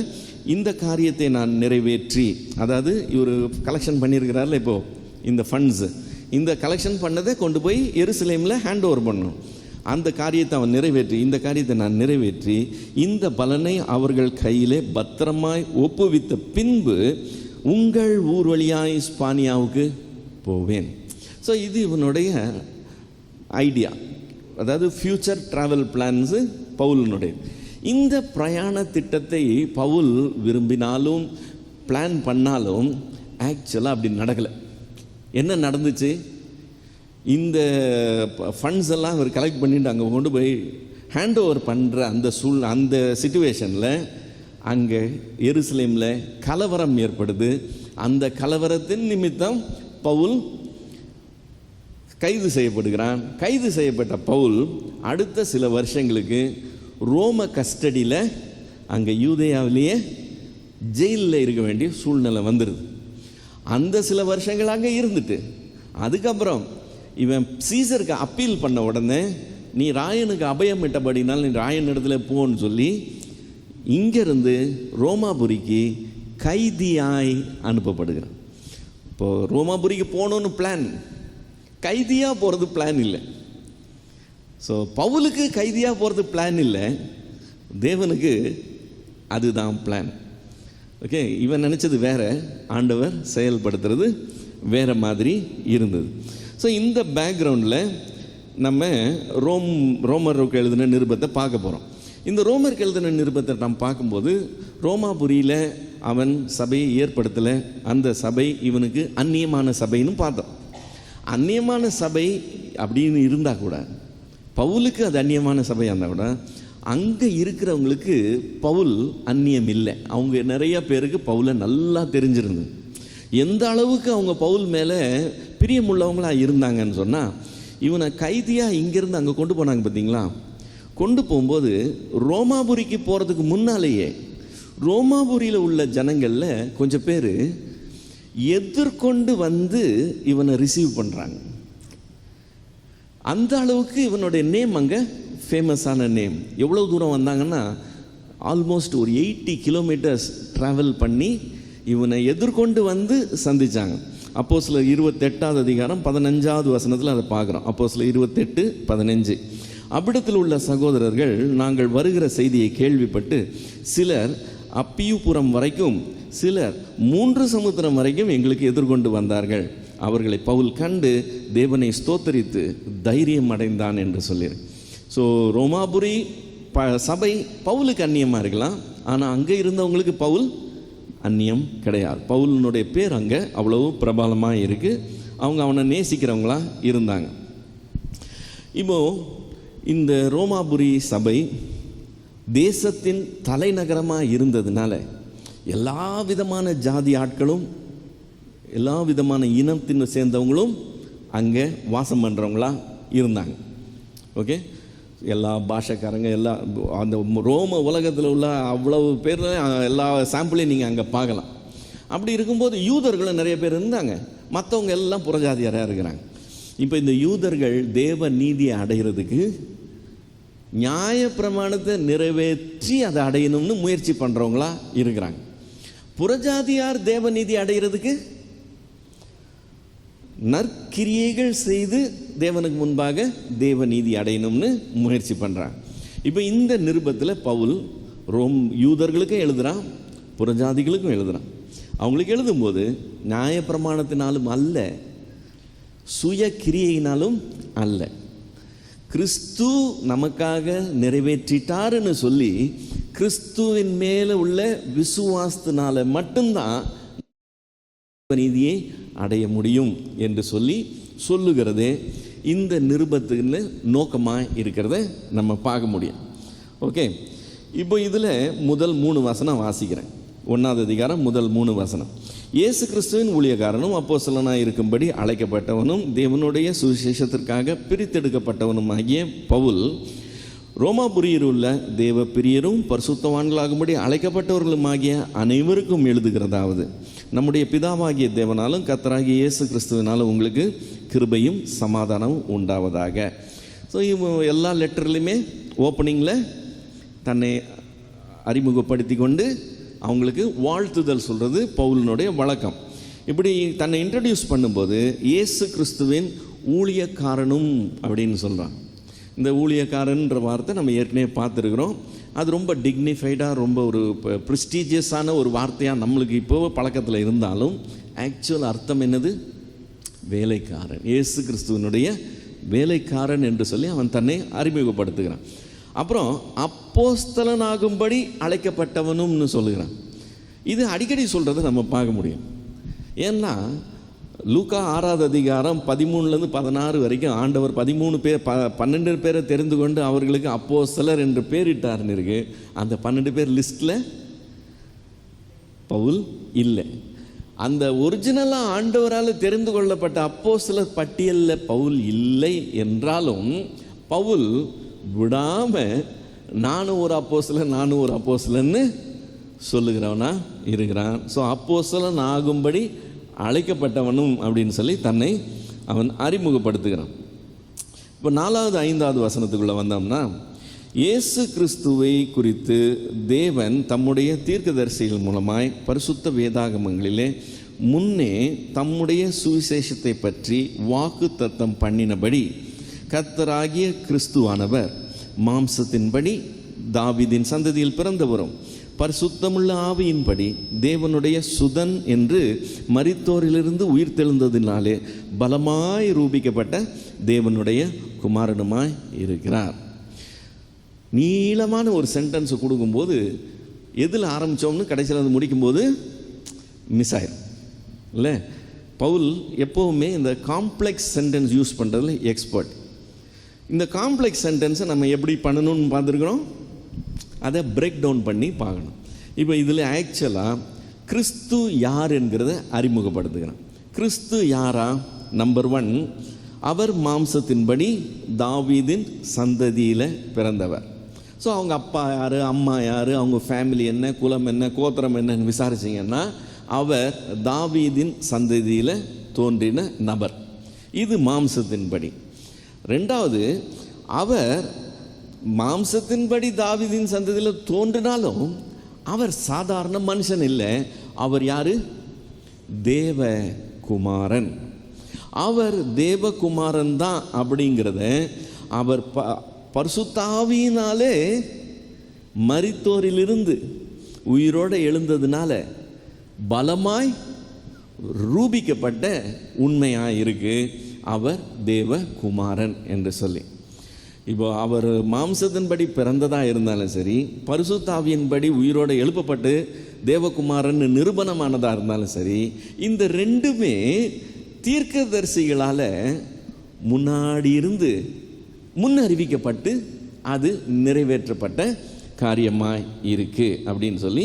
இந்த காரியத்தை நான் நிறைவேற்றி, அதாவது இவர் கலெக்ஷன் பண்ணியிருக்கிறார்ல இப்போது இந்த ஃபண்ட்ஸு, இந்த கலெக்ஷன் பண்ணதை கொண்டு போய் எருசலேமில் ஹேண்ட் ஓவர் பண்ணணும். அந்த காரியத்தை அவன் நிறைவேற்றி, இந்த காரியத்தை நான் நிறைவேற்றி இந்த பலனை அவர்கள் கையிலே பத்திரமாய் ஒப்புவித்த பின்பு உங்கள் ஊர் வழியாய் ஸ்பானியாவுக்கு போவேன். ஸோ இது இவனுடைய ஐடியா, அதாவது ஃப்யூச்சர் ட்ராவல் பிளான்ஸு பவுலினுடைய. இந்த பிரயாண திட்டத்தை பவுல் விரும்பினாலும் பிளான் பண்ணாலும் ஆக்சுவலாக அப்படி நடக்கலை. என்ன நடந்துச்சு? இந்த ஃபண்ட்ஸ் எல்லாம் அவர் கலெக்ட் பண்ணிட்டு அங்கே கொண்டு போய் ஹேண்ட் ஓவர் பண்ணுற அந்த சிச்சுவேஷனில் அங்கே எருசலேமில் கலவரம் ஏற்படுது. அந்த கலவரத்தின் நிமித்தம் பவுல் கைது செய்யப்படுகிறான். கைது செய்யப்பட்ட பவுல் அடுத்த சில வருஷங்களுக்கு ரோம கஸ்டடியில் அங்கே யூதேயாவிலேயே ஜெயிலில் இருக்க வேண்டிய சூழ்நிலை வந்துடுது. அந்த சில வருஷங்கள் அங்கே இருந்துட்டு அதுக்கப்புறம் இவன் சீசருக்கு அப்பீல் பண்ண உடனே நீ ராயனுக்கு அபயம் இட்டபடினால் நீ ராயன் இடத்துல போன்னு சொல்லி இங்கேருந்து ரோமாபுரிக்கு கைதியாய் அனுப்பப்படுகிறான். இப்போது ரோமாபுரிக்கு போகணுன்னு பிளான், கைதியாக போகிறது பிளான் இல்லை. ஸோ பவுலுக்கு கைதியாக போகிறது பிளான் இல்லை, தேவனுக்கு அதுதான் பிளான். ஓகே, இவன் நினச்சது வேற, ஆண்டவர் செயல்படுத்துறது வேறு மாதிரி இருந்தது. ஸோ இந்த பேக்ரவுண்டில் நம்ம ரோமருக்கு எழுதின நிருபத்தை பார்க்க போகிறோம். இந்த ரோமருக்கு எழுதின நிருபத்தை நாம் பார்க்கும்போது ரோமாபுரியில் அவன் சபையை ஏற்படுத்தலை. அந்த சபை இவனுக்கு அந்நியமான சபைன்னு பார்த்தோம். அந்நியமான சபை அப்படின்னு இருந்தால் கூட, பவுலுக்கு அது அந்நியமான சபையாக இருந்தால் கூட, அங்கே இருக்கிறவங்களுக்கு பவுல் அந்நியம் இல்லை. அவங்க நிறைய பேருக்கு பவுலை நல்லா தெரிஞ்சிருந்தது. எந்த அளவுக்கு அவங்க பவுல் மேலே பிரியமுள்ளவங்களாக இருந்தாங்கன்னு சொன்னால், இவனை கைதியாக இங்கேருந்து அங்கே கொண்டு போனாங்க பார்த்தீங்களா. கொண்டு போகும்போது ரோமாபுரிக்கு போகிறதுக்கு முன்னாலேயே ரோமாபுரியில் உள்ள ஜனங்களில் கொஞ்சம் பேர் எதிர்கொண்டு வந்து இவனை ரிசீவ் பண்ணுறாங்க. அந்த அளவுக்கு இவனுடைய நேம் அங்கே ஃபேமஸான நேம். எவ்வளோ தூரம் வந்தாங்கன்னா, ஆல்மோஸ்ட் ஒரு 80 கிலோமீட்டர்ஸ் ட்ராவல் பண்ணி இவனை எதிர்கொண்டு வந்து சந்தித்தாங்க. அப்போஸ்தலர் 28ஆவது அதிகாரம் 15ஆவது வசனத்தில் அதை பார்க்குறோம். அப்போஸ்தலர் 28:15. அவ்விடத்தில் உள்ள சகோதரர்கள் நாங்கள் வருகிற செய்தியை கேள்விப்பட்டு சிலர் அப்பியுபுரம் வரைக்கும், சிலர் 3 சமுத்திரம் வரைக்கும் எங்களுக்கு எதிர்கொண்டு வந்தார்கள். அவர்களை பவுல் கண்டு தேவனை ஸ்தோத்தரித்து தைரியம் அடைந்தான் என்று சொல்லிடு. ஸோ ரோமாபுரி சபை பவுலுக்கு அந்நியமாக இருக்கலாம், ஆனால் அங்கே இருந்தவங்களுக்கு பவுல் அந்நியம் கிடையாது. பவுலினுடைய பேர் அங்கே அவ்வளவு பிரபலமாக இருக்குது. அவங்க அவனை நேசிக்கிறவங்களா இருந்தாங்க. இப்போது இந்த ரோமாபுரி சபை தேசத்தின் தலைநகரமாக இருந்ததுனால எல்லா விதமான ஜாதி ஆட்களும், எல்லா விதமான இனத்தின் சேர்ந்தவங்களும் அங்கே வாசம் பண்ணுறவங்களா இருந்தாங்க. ஓகே, எல்லா பாஷக்காரங்க, எல்லா அந்த ரோம உலகத்தில் உள்ள அவ்வளவு பேர் எல்லா சாம்பிளையும் நீங்கள் அங்கே பார்க்கலாம். அப்படி இருக்கும்போது யூதர்களும் நிறைய பேர் இருந்தாங்க, மற்றவங்க எல்லாம் புறஜாதியாராக இருக்கிறாங்க. இப்போ இந்த யூதர்கள் தேவ நீதியை அடைகிறதுக்கு நியாய பிரமாணத்தை நிறைவேற்றி அதை அடையணும்னு முயற்சி பண்ணுறவங்களா இருக்கிறாங்க. புறஜாதியார் தேவ நீதி அடைகிறதுக்கு நற்கிரியைகள் செய்து தேவனுக்கு முன்பாக தேவ நீதி அடையணும்னு முயற்சி பண்ணுறாங்க. இப்போ இந்த நிருபத்தில் பவுல் யூதர்களுக்கும் எழுதுகிறான், புறஜாதிகளுக்கும் எழுதுகிறான். அவங்களுக்கு எழுதும்போது நியாயப்பிரமாணத்தினாலும் அல்ல, சுய கிரியையினாலும் அல்ல, கிறிஸ்து நமக்காக நிறைவேற்றிட்டாருன்னு சொல்லி கிறிஸ்துவின் மேலே உள்ள விசுவாசத்தினால மட்டும்தான் நீதியை அடைய முடியும் என்று சொல்லுகிறதே இந்த நிருபத்துக்கு நோக்கமாக இருக்கிறத நம்ம பார்க்க முடியும். ஓகே, இப்போ இதில் முதல் 3 வசனம் வாசிக்கிறேன். 1ஆவது அதிகாரம் முதல் 3 வசனம். இயேசு கிறிஸ்துவின் ஊழியக்காரனும் அப்போஸ்தலனாய் இருக்கும்படி அழைக்கப்பட்டவனும் தேவனுடைய சுவிசேஷத்திற்காக பிரித்தெடுக்கப்பட்டவனும் ஆகிய பவுல், ரோமாபுரியில் உள்ள தேவ பிரியரும் பரிசுத்தவான்களாகும்படி அழைக்கப்பட்டவர்களும் ஆகிய அனைவருக்கும் எழுதுகிறதாவது, நம்முடைய பிதாவாகிய தேவனாலும் கர்த்தராகிய இயேசு கிறிஸ்துவினாலும் உங்களுக்கு கிருபையும் சமாதானமும் உண்டாவதாக. ஸோ எல்லா லெட்டர்லையுமே ஓப்பனிங்கில் தன்னை அறிமுகப்படுத்தி கொண்டு அவங்களுக்கு வாழ்த்துதல் சொல்கிறது பவுலினுடைய வழக்கம். இப்படி தன்னை இன்ட்ரடியூஸ் பண்ணும்போது இயேசு கிறிஸ்துவின் ஊழியக்காரனும் அப்படின்னு சொல்கிறான். இந்த ஊழியக்காரன்ற வார்த்தை நம்ம ஏற்கனவே பார்த்துருக்குறோம். அது ரொம்ப டிக்னிஃபைடாக, ரொம்ப ஒரு ப்ரெஸ்டீஜியஸான ஒரு வார்த்தையாக நம்மளுக்கு இப்போ பழக்கத்தில் இருந்தாலும் ஆக்சுவல் அர்த்தம் என்னது? வேலைக்காரன், இயேசு கிறிஸ்துவனுடைய வேலைக்காரன் என்று சொல்லி அவன் தன்னை அறிமுகப்படுத்துகிறான். அப்புறம் அப்போஸ்தலனாகும்படி அழைக்கப்பட்டவனும்னு சொல்லுகிறான். இது அடிக்கடி சொல்கிறத நம்ம பார்க்க முடியும். ஏன்னா லூக்கா 6ஆவது அதிகாரம் 13-16 வரைக்கும் ஆண்டவர் 12 பேரை தெரிந்து கொண்டு அவர்களுக்கு அப்போஸ்தலர் என்று பேரிட்டார்னு இருக்கு. அந்த 12 பேர் லிஸ்ட்டில் பவுல் இல்லை. அந்த ஒரிஜினலாக ஆண்டவரால் தெரிந்து கொள்ளப்பட்ட அப்போஸ்தலர் பட்டியலில் பவுல் இல்லை என்றாலும் பவுல் விடாமல் நானும் ஒரு அப்போஸ்தலன்னு சொல்லுகிறவனா இருக்கிறான். ஸோ அப்போஸ்தலன் ஆகும்படி அழைக்கப்பட்டவனும் அப்படின்னு சொல்லி தன்னை அவன் அறிமுகப்படுத்துகிறான். இப்போ 4வது 5வது வசனத்துக்குள்ளே வந்தோம்னா, இயேசு கிறிஸ்துவை குறித்து தேவன் தம்முடைய தீர்க்கதரிசிகள் மூலமாய் பரிசுத்த வேதாகமங்களிலே முன்னே தம்முடைய சுவிசேஷத்தை பற்றி வாக்கு தத்தம் பண்ணினபடி கர்த்தராகிய கிறிஸ்துவானவர் மாம்சத்தின்படி தாவீதின் சந்ததியில் பிறந்தவரும் பரிசுத்தமுள்ள ஆவியின்படி தேவனுடைய சுதன் என்று மரித்தோரிலிருந்து உயிர்த்தெழுந்ததினாலே பலமாய் ரூபிக்கப்பட்ட தேவனுடைய குமாரனுமாய் இருக்கிறார். நீளமான ஒரு சென்டென்ஸை கொடுக்கும்போது எதில் ஆரம்பித்தோம்னு கடைசியில் அது முடிக்கும்போது மிஸ் ஆயிடும் இல்லை? பவுல் எப்போவுமே இந்த காம்ப்ளெக்ஸ் சென்டென்ஸ் யூஸ் பண்ணுறதுல எக்ஸ்பர்ட். இந்த காம்ப்ளெக்ஸ் சென்டென்ஸை நம்ம எப்படி பண்ணணும்னு பார்த்துருக்குறோம், அதை பிரேக் டவுன் பண்ணி பார்க்கணும். இப்போ இதில் ஆக்சுவலாக கிறிஸ்து யார் என்கிறத அறிமுகப்படுத்துகிறோம். கிறிஸ்து யாரா? நம்பர் 1, அவர் மாம்சத்தின்படி தாவீதின் சந்ததியில் பிறந்தவர். ஸோ அவங்க அப்பா யார், அம்மா யார், அவங்க ஃபேமிலி என்ன, குலம் என்ன, கோத்திரம் என்னன்னு விசாரிச்சிங்கன்னா அவர் தாவீதின் சந்ததியில் தோன்றின நபர். இது மாம்சத்தின்படி. 2வது, அவர் மாம்சத்தின்படி தாவீதின் சந்ததியில் தோன்றினாலும் அவர் சாதாரண மனுஷன் இல்லை. அவர் யாரு? தேவகுமாரன். அவர் தேவகுமாரன் தான் அப்படிங்கிறத அவர் பரிசுத்த ஆவியினாலே மரித்தோரிலிருந்து உயிரோடு எழுந்ததுனால பலமாய் ரூபிக்கப்பட்ட உண்மையாக இருக்கு அவர் தேவகுமாரன் என்று சொல்லி. இப்போ அவர் மாம்சத்தின்படி பிறந்ததாக இருந்தாலும் சரி, பரிசுத்த ஆவியின்படி உயிரோடு எழுப்பப்பட்டு தேவகுமாரன் நிரூபணமானதாக இருந்தாலும் சரி, இந்த ரெண்டுமே தீர்க்கதரிசிகளால் முன்னாடி இருந்து முன்னறிவிக்கப்பட்டு அது நிறைவேற்றப்பட்ட காரியமாய் இருக்கு அப்படின்னு சொல்லி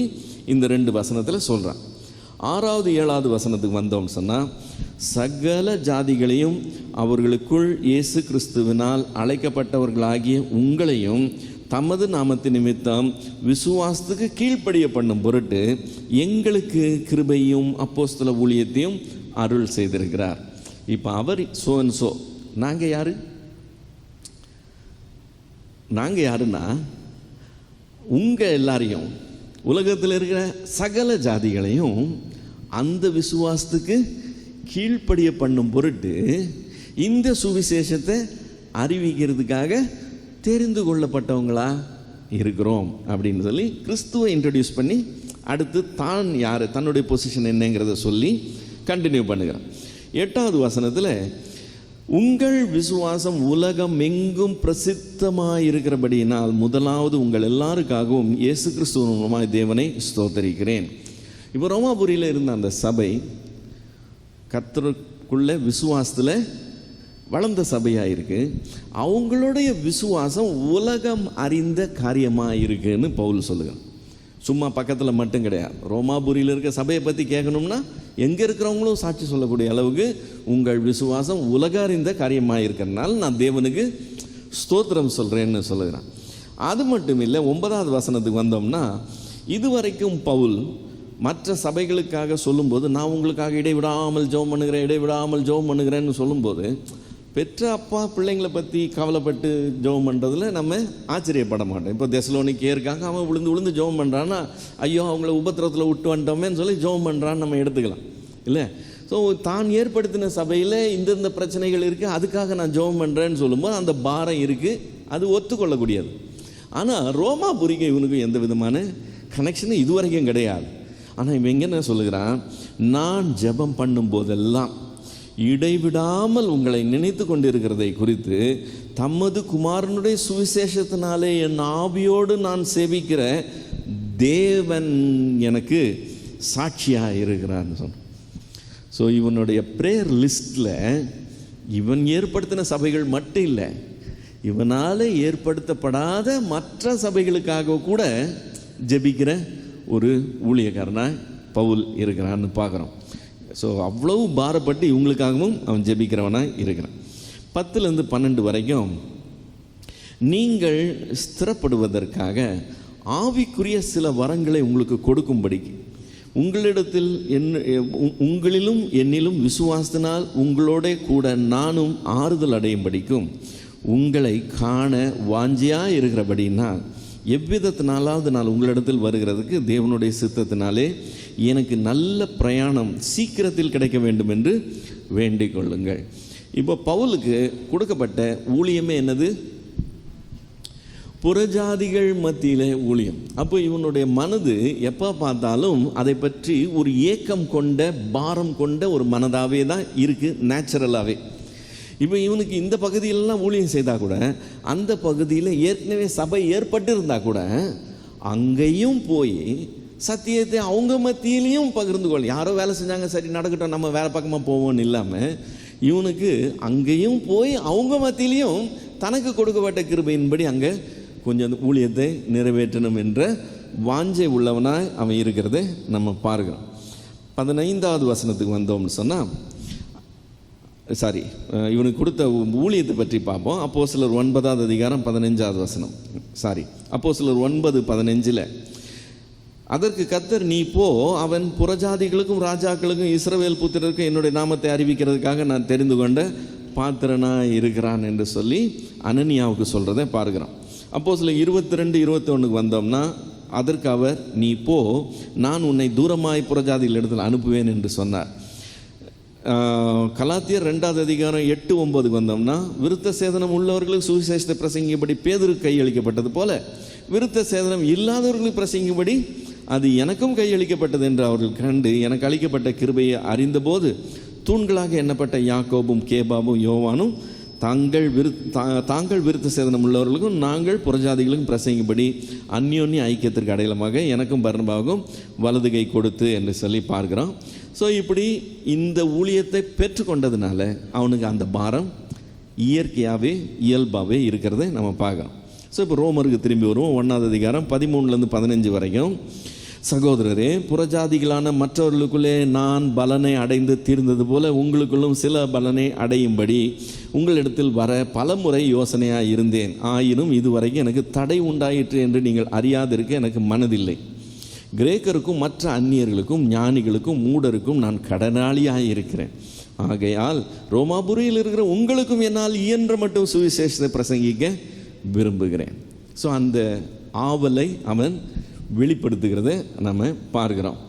இந்த 2 வசனத்தில் சொல்கிறான். 6வது 7வது வசனத்துக்கு வந்தோம் சொன்னால், சகல ஜாதிகளையும் அவர்களுக்குள் இயேசு கிறிஸ்துவினால் அழைக்கப்பட்டவர்களாகிய உங்களையும் தமது நாமத்து நிமித்தம் விசுவாசத்துக்கு கீழ்ப்படிய பண்ணும் பொருட்டு எங்களுக்கு கிருபையும் அப்போஸ்தல ஊழியத்தையும் அருள் செய்திருக்கிறார். இப்போ அவர் சோ அண்ட் சோ, நாங்கள் யாரு? நாங்கள் யாருன்னா உங்கள் எல்லாரையும், உலகத்தில் இருக்கிற சகல ஜாதிகளையும் அந்த விசுவாசத்துக்கு கீழ்ப்படிய பண்ணும் பொருட்டு இந்த சுவிசேஷத்தை அறிவிக்கிறதுக்காக தெரிந்து கொள்ளப்பட்டவங்களா இருக்கிறோம் அப்படின்னு சொல்லி கிறிஸ்துவை இன்ட்ரடியூஸ் பண்ணி அடுத்து தான் யார், தன்னுடைய பொசிஷன் என்னங்கிறத சொல்லி கண்டினியூ பண்ணுகிறான். 8வது வசனத்தில், உங்கள் விசுவாசம் உலகம் எங்கும் பிரசித்தமாக இருக்கிறபடியினால் முதலாவது உங்கள் எல்லாருக்காகவும் இயேசு கிறிஸ்துவின் மூலமாய் தேவனை ஸ்தோத்தரிக்கிறேன். இப்போ ரோமாபுரியில் இருந்த அந்த சபை கர்த்தருக்குள்ள விசுவாசத்தில் வளர்ந்த சபையாக இருக்குது. அவங்களுடைய விசுவாசம் உலகம் அறிந்த காரியமாக இருக்குன்னு பவுல் சொல்லுகிறான். சும்மா பக்கத்தில் மட்டும் கிடையாது. ரோமாபுரியில் இருக்க சபையை பற்றி கேட்கணும்னா எங்கே இருக்கிறவங்களும் சாட்சி சொல்லக்கூடிய அளவுக்கு உங்கள் விசுவாசம் உலக அறிந்த காரியமாக இருக்கிறதுனால நான் தேவனுக்கு ஸ்தோத்திரம் சொல்கிறேன்னு சொல்லுகிறான். அது மட்டும் இல்லை, 9வது வசனத்துக்கு வந்தோம்னா, இதுவரைக்கும் பவுல் மற்ற சபைகளுக்காக சொல்லும்போது நான் உங்களுக்காக இடைவிடாமல் ஜெபம் பண்ணுகிறேன்னு சொல்லும்போது பெற்ற அப்பா பிள்ளைங்களை பற்றி கவலைப்பட்டு ஜெபம் பண்ணுறதுல நம்ம ஆச்சரியப்பட மாட்டோம். இப்போ தெசலோனிக்கே இருக்காங்க, அவன் விழுந்து ஜெபம் பண்ணுறான்னா ஐயோ அவங்கள உபத்திரத்தில் விட்டு வந்துட்டோமேன்னு சொல்லி ஜெபம் பண்ணுறான்னு நம்ம எடுத்துக்கலாம் இல்லை? ஸோ தான் ஏற்படுத்தின சபையில் இந்த பிரச்சனைகள் இருக்குது, அதுக்காக நான் ஜெபம் பண்ணுறேன்னு சொல்லும்போது அந்த பாரம் இருக்குது, அது ஒத்துக்கொள்ளக்கூடியது. ஆனால் ரோமாபுரிக்கு இவனுக்கு எந்த விதமான கனெக்ஷனும் இதுவரைக்கும் கிடையாது. ஆனால் இவன் எங்கே என்ன சொல்லுகிறான், நான் ஜெபம் பண்ணும்போதெல்லாம் இடைவிடாமல் உங்களை நினைத்து கொண்டிருக்கிறதை குறித்து தமது குமாரனுடைய சுவிசேஷத்தினாலே என் ஆவியோடு நான் சேவிக்கிற தேவன் எனக்கு சாட்சியாக இருக்கிறான்னு சொன்ன. ஸோ இவனுடைய ப்ரேயர் லிஸ்டில் இவன் ஏற்படுத்தின சபைகள் மட்டும் இல்லை, இவனால் ஏற்படுத்தப்படாத மற்ற சபைகளுக்காக கூட ஜெபிக்கிற ஒரு ஊழியக்காரனாக பவுல் இருக்கிறான்னு பார்க்குறோம். ஸோ அவ்வளவு பாரப்பட்டு இவங்களுக்காகவும் அவன் ஜெபிக்கிறவனாக இருக்கிறான். 10லேருந்து 12 வரைக்கும், நீங்கள் ஸ்திரப்படுவதற்காக ஆவிக்குரிய சில வரங்களை உங்களுக்கு கொடுக்கும்படிக்கு உங்களிடத்தில் உங்களிலும் என்னிலும் விசுவாசத்தினால் உங்களோட கூட நானும் ஆறுதல் அடையும்படிக்கும் உங்களை காண வாஞ்சியாக இருக்கிறபடினால் எவ்விதத்தினாலாவது நான் உங்களிடத்தில் வருகிறதுக்கு தேவனுடைய சித்தத்தினாலே எனக்கு நல்ல பிரயாணம் சீக்கிரத்தில் கிடைக்க வேண்டும் என்று வேண்டிக் கொள்ளுங்கள். இப்போ பவுலுக்கு கொடுக்கப்பட்ட ஊழியமே என்னது? புறஜாதிகள் மத்தியிலே ஊழியம். அப்போ இவனுடைய மனது எப்போ பார்த்தாலும் அதை பற்றி ஒரு ஏக்கம் கொண்ட, பாரம் கொண்ட ஒரு மனதாகவே தான் இருக்குது, நேச்சுரலாகவே. இப்போ இவனுக்கு இந்த பகுதியிலலாம் ஊழியம் செய்தால் கூட, அந்த பகுதியில் ஏற்கனவே சபை ஏற்பட்டு இருந்தால் கூட, அங்கேயும் போய் சத்தியத்தை அவங்க மத்தியிலையும் பகிர்ந்து கொள்ள. யாரோ வேலை செஞ்சாங்க, சரி நடக்கட்டும், நம்ம வேலை பக்கமாக போவோம்னு இல்லாமல், இவனுக்கு அங்கேயும் போய் அவங்க மத்தியிலையும் தனக்கு கொடுக்கப்பட்ட கிருபையின்படி அங்கே கொஞ்சம் ஊழியத்தை நிறைவேற்றணும் என்ற வாஞ்சை உள்ளவனாய் அவன் இருக்கிறத நம்ம பார்க்கிறோம். 15வது வசனத்துக்கு வந்தோம்னு சொன்னால், இவனுக்கு கொடுத்த ஊழியத்தை பற்றி பார்ப்போம். அப்போஸ்தலர் 9வது அதிகாரம் 15வது வசனம். அப்போஸ்தலர் 9:15. அதற்கு கர்த்தர், நீ போ, அவன் புறஜாதிகளுக்கும் ராஜாக்களுக்கும் இஸ்ரவேல் புத்திரருக்கும் என்னுடைய நாமத்தை அறிவிக்கிறதுக்காக நான் தெரிந்து கொண்ட பாத்திரனாக இருக்கிறான் என்று சொல்லி அனனியாவுக்கு சொல்கிறத பார்க்குறான். அப்போஸ்தலர் 22-21 வந்தோம்னா, அதற்கு அவர், நீ போ, நான் உன்னை தூரமாய் புறஜாதிகள் இடத்தில் அனுப்புவேன் என்று சொன்னார். கலாத்தியர் 2வது அதிகாரம் 8-9 வந்தோம்னா, விருத்த சேதனம் உள்ளவர்களுக்கு சுவிசேஷத்தை பிரசங்கிப்படி பேதுருக்கு கையளிக்கப்பட்டது போல விருத்த சேதனம் இல்லாதவர்களுக்கு பிரசங்கிப்படி அது எனக்கும் கையளிக்கப்பட்டது என்று அவர்கள் கண்டு எனக்கு அளிக்கப்பட்ட கிருபையை அறிந்தபோது, தூண்களாக எண்ணப்பட்ட யாக்கோபும் கேபாவும் யோவானும் தாங்கள் விருத்த சேதனம் உள்ளவர்களுக்கும் நாங்கள் புறஜாதிகளுக்கும் பிரசங்கிப்படி அந்யோன்ய ஐக்கியத்திற்கு அடையாளமாக எனக்கும் பர்னபாவுக்கும் வலது கை கொடுத்து என்று சொல்லி பார்க்கிறோம். ஸோ இப்படி இந்த ஊழியத்தை பெற்றுக்கொண்டதுனால அவனுக்கு அந்த பாரம் இயற்கையாகவே இயல்பாகவே இருக்கிறத நம்ம பார்க்குறோம். ஸோ இப்போ ரோமருக்கு திரும்பி வருவோம். 1வது அதிகாரம் 13-15 வரைக்கும். சகோதரரே, புறஜாதிகளான மற்றவர்களுக்குள்ளே நான் பலனை அடைந்து தீர்ந்தது போல உங்களுக்குள்ளும் சில பலனை அடையும்படி உங்களிடத்தில் வர பல முறை யோசனையாக இருந்தேன். ஆயினும் இதுவரைக்கும் எனக்கு தடை உண்டாயிற்று என்று நீங்கள் அறியாதிருக்க எனக்கு மனதில்லை. கிரேக்கருக்கும் மற்ற அந்நியர்களுக்கும் ஞானிகளுக்கும் மூடருக்கும் நான் கடனாளியாக இருக்கிறேன். ஆகையால் ரோமாபுரியில் இருக்கிற உங்களுக்கும் என்னால் இயன்ற மட்டும் சுவிசேஷத்தை பிரசங்கிக்க விரும்புகிறேன். ஸோ அந்த ஆவலை அவன் வெளிப்படுத்துகிறத நம்ம பார்க்கிறோம்.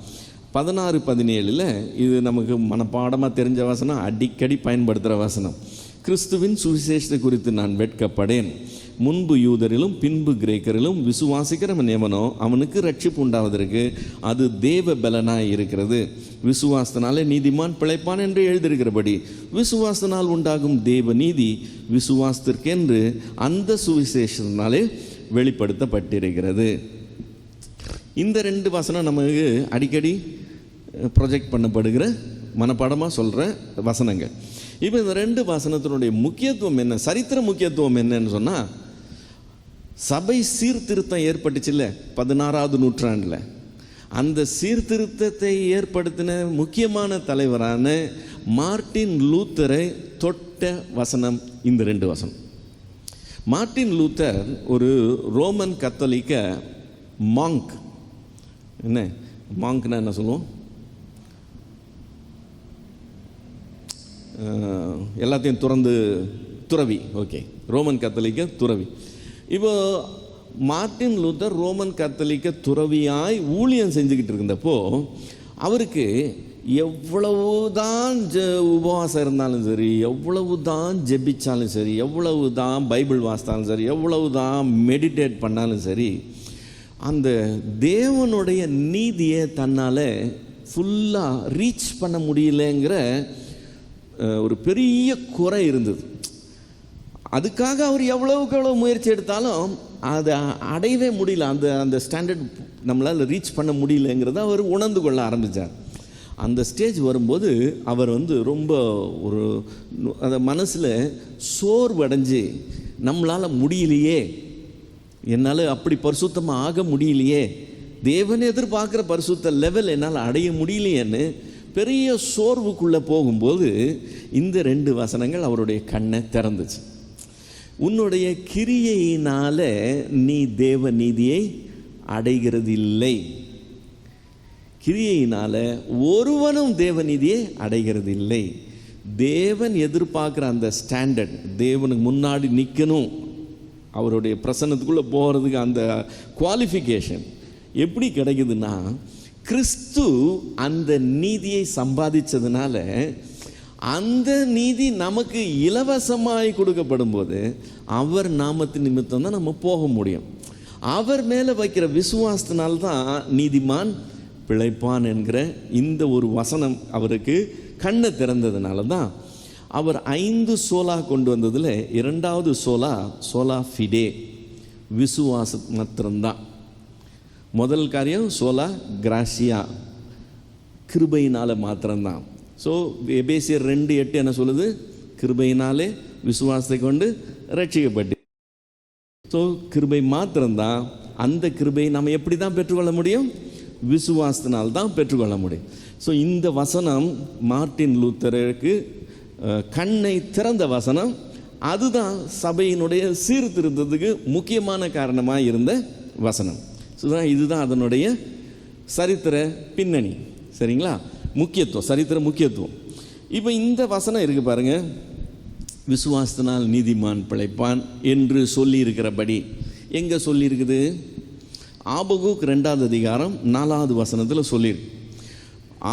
16-17 இது நமக்கு மனப்பாடமாக தெரிஞ்ச வசனம், அடிக்கடி பயன்படுத்துகிற வசனம். கிறிஸ்துவின் சுவிசேஷத்தை குறித்து நான் வெட்கப்படேன். முன்பு யூதரிலும் பின்பு கிரேக்கரிலும் விசுவாசிக்கிறவன் எவனோ அவனுக்கு ரட்சிப்பு உண்டாவதற்கு அது தேவ பலனாய் இருக்கிறது. விசுவாசத்தினாலே நீதிமான் பிழைப்பான் என்று எழுதியிருக்கிறபடி விசுவாசத்தினால் உண்டாகும் தேவ நீதி விசுவாசத்திற்கென்று அந்த சுவிசேஷத்தினாலே வெளிப்படுத்தப்பட்டிருக்கிறது. இந்த 2 வசனம் நமக்கு அடிக்கடி ப்ரொஜெக்ட் பண்ணப்படுகிற, மனப்பாடமாக சொல்கிற வசனங்கள். இப்போ இந்த 2 வசனத்தினுடைய முக்கியத்துவம் என்ன, சரித்திர முக்கியத்துவம் என்னன்னு சொன்னால், சபை சீர்திருத்தம் ஏற்பட்டுச்சுல்ல 16வது நூற்றாண்டில். அந்த சீர்திருத்தத்தை ஏற்படுத்தின முக்கியமான தலைவரான மார்ட்டின் லூத்தரை தொட்ட வசனம் இந்த 2 வசனம். மார்ட்டின் லூத்தர் ஒரு ரோமன் கத்தோலிக்க மாங்க். என்ன மாங்க்னா என்ன சொல்லுவோம்? எல்லாத்தையும் துறந்து துறவி. ஓகே, ரோமன் கத்தோலிக்க துறவி. இப்போ மார்ட்டின் லூத்தர் ரோமன் கத்தோலிக்க துறவியாய் ஊழியம் செஞ்சுக்கிட்டு இருந்தப்போ அவருக்கு எவ்வளவு தான் உபவாசம் இருந்தாலும் சரி, எவ்வளவு தான் ஜெபிச்சாலும் சரி, எவ்வளவு தான் பைபிள் வாசித்தாலும் சரி, எவ்வளவு தான் மெடிடேட் பண்ணாலும் சரி, அந்த தேவனுடைய நீதியை தன்னால் ஃபுல்லாக ரீச் பண்ண முடியலைங்கிற ஒரு பெரிய குறை இருந்தது. அதுக்காக அவர் எவ்வளவுக்கு எவ்வளோ முயற்சி எடுத்தாலும் அதை அடையவே முடியல. அந்த ஸ்டாண்டர்ட் நம்மளால் ரீச் பண்ண முடியலங்கிறத அவர் உணர்ந்து கொள்ள ஆரம்பித்தார். அந்த ஸ்டேஜ் வரும்போது அவர் ரொம்ப ஒரு அந்த மனசில் சோர்வடைஞ்சு, நம்மளால் முடியலையே, என்னால் அப்படி பரிசுத்தமாக ஆக முடியலையே, தேவன் எதிர்பார்க்குற பரிசுத்த லெவல் என்னால் அடைய முடியலையேன்னு பெரிய சோர்வுக்குள்ளே போகும்போது இந்த 2 வசனங்கள் அவருடைய கண்ணை திறந்துச்சு. உன்னுடைய கிரியையினால நீ தேவ நீதியை அடைகிறது இல்லை. கிரியையினால ஒருவனும் தேவ நீதியை அடைகிறது இல்லை. தேவன் எதிர்பார்க்குற அந்த ஸ்டாண்டர்ட், தேவனுக்கு முன்னாடி நிற்கணும், அவருடைய பிரசன்னத்துக்குள்ளே போகிறதுக்கு அந்த குவாலிஃபிகேஷன் எப்படி கிடைக்குதுன்னா, கிறிஸ்து அந்த நீதியை சம்பாதிச்சதுனால அந்த நீதி நமக்கு இலவசமாய் கொடுக்கப்படும் போது அவர் நாமத்தின் நிமித்தம் தான் நம்ம போக முடியும். அவர் மேலே வைக்கிற விசுவாசத்தினால்தான் நீதிமான் பிழைப்பான் என்கிற இந்த ஒரு வசனம் அவருக்கு கண்ணை திறந்ததுனால தான் அவர் 5 சோலா கொண்டு வந்ததில் 2வது சோலா ஃபிடே, விசுவாசம் மாத்திரம்தான். முதல் காரியம் சோலா கிராசியா, கிருபையினால மாத்திரம்தான். ஸோ எபேசியர் 2:8 என்ன சொல்லுது? கிருபையினாலே விசுவாசத்தை கொண்டு ரட்சிக்கப்பட்டு. ஸோ கிருபை மாத்திரம்தான். அந்த கிருபையை நம்ம எப்படி தான் பெற்றுக்கொள்ள முடியும்? விசுவாசத்தினால்தான் பெற்றுக்கொள்ள முடியும். ஸோ இந்த வசனம் மார்ட்டின் லூத்தருக்கு கண்ணை திறந்த வசனம். அதுதான் சபையினுடைய சீர்திருத்தத்துக்கு முக்கியமான காரணமாக இருந்த வசனம். ஸோ இதுதான் அதனுடைய சரித்திர பின்னணி. சரிங்களா? முக்கியத்துவம், சரித்திர முக்கியத்துவம். இப்போ இந்த வசனம் இருக்கு பாருங்க, விசுவாசத்தினால் நீதிமான் பிழைப்பான் என்று சொல்லி இருக்கிறபடி எங்கே சொல்லியிருக்குது? ஆபகுக் 2வது அதிகாரம் 4வது வசனத்தில் சொல்லியிருக்கு.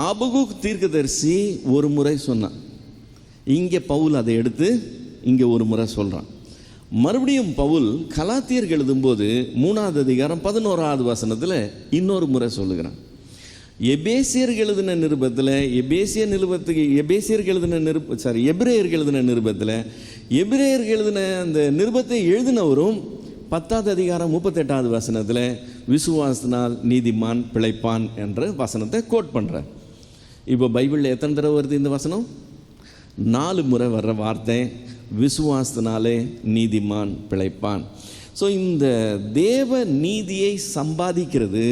ஆபகுக் தீர்க்கதரிசி ஒரு முறை சொன்னான், இங்கே பவுல் அதை எடுத்து இங்கே ஒரு முறை சொல்கிறான். மறுபடியும் பவுல் கலாத்தியர்கள் எழுதும்போது 3வது அதிகாரம் 11வது வசனத்தில் இன்னொரு முறை சொல்லுகிறான். எபேசியர்கள் எழுதின நிருபத்தில் எபிரேயர்கள் எழுதின நிருபத்தில் எபிரேயர்கள் எழுதின அந்த நிருபத்தை எழுதினவரும் 10வது அதிகாரம் 38வது வசனத்தில் விசுவாசத்தினால் நீதிமான் பிழைப்பான் என்ற வசனத்தை கோட் பண்ணுறார். இப்போ பைபிளில் எத்தனை தடவை வருது இந்த வசனம்? 4 முறை வர்ற வார்த்தை விசுவாசத்தினாலே நீதிமான் பிழைப்பான். ஸோ இந்த தேவ நீதியை சம்பாதிக்கிறது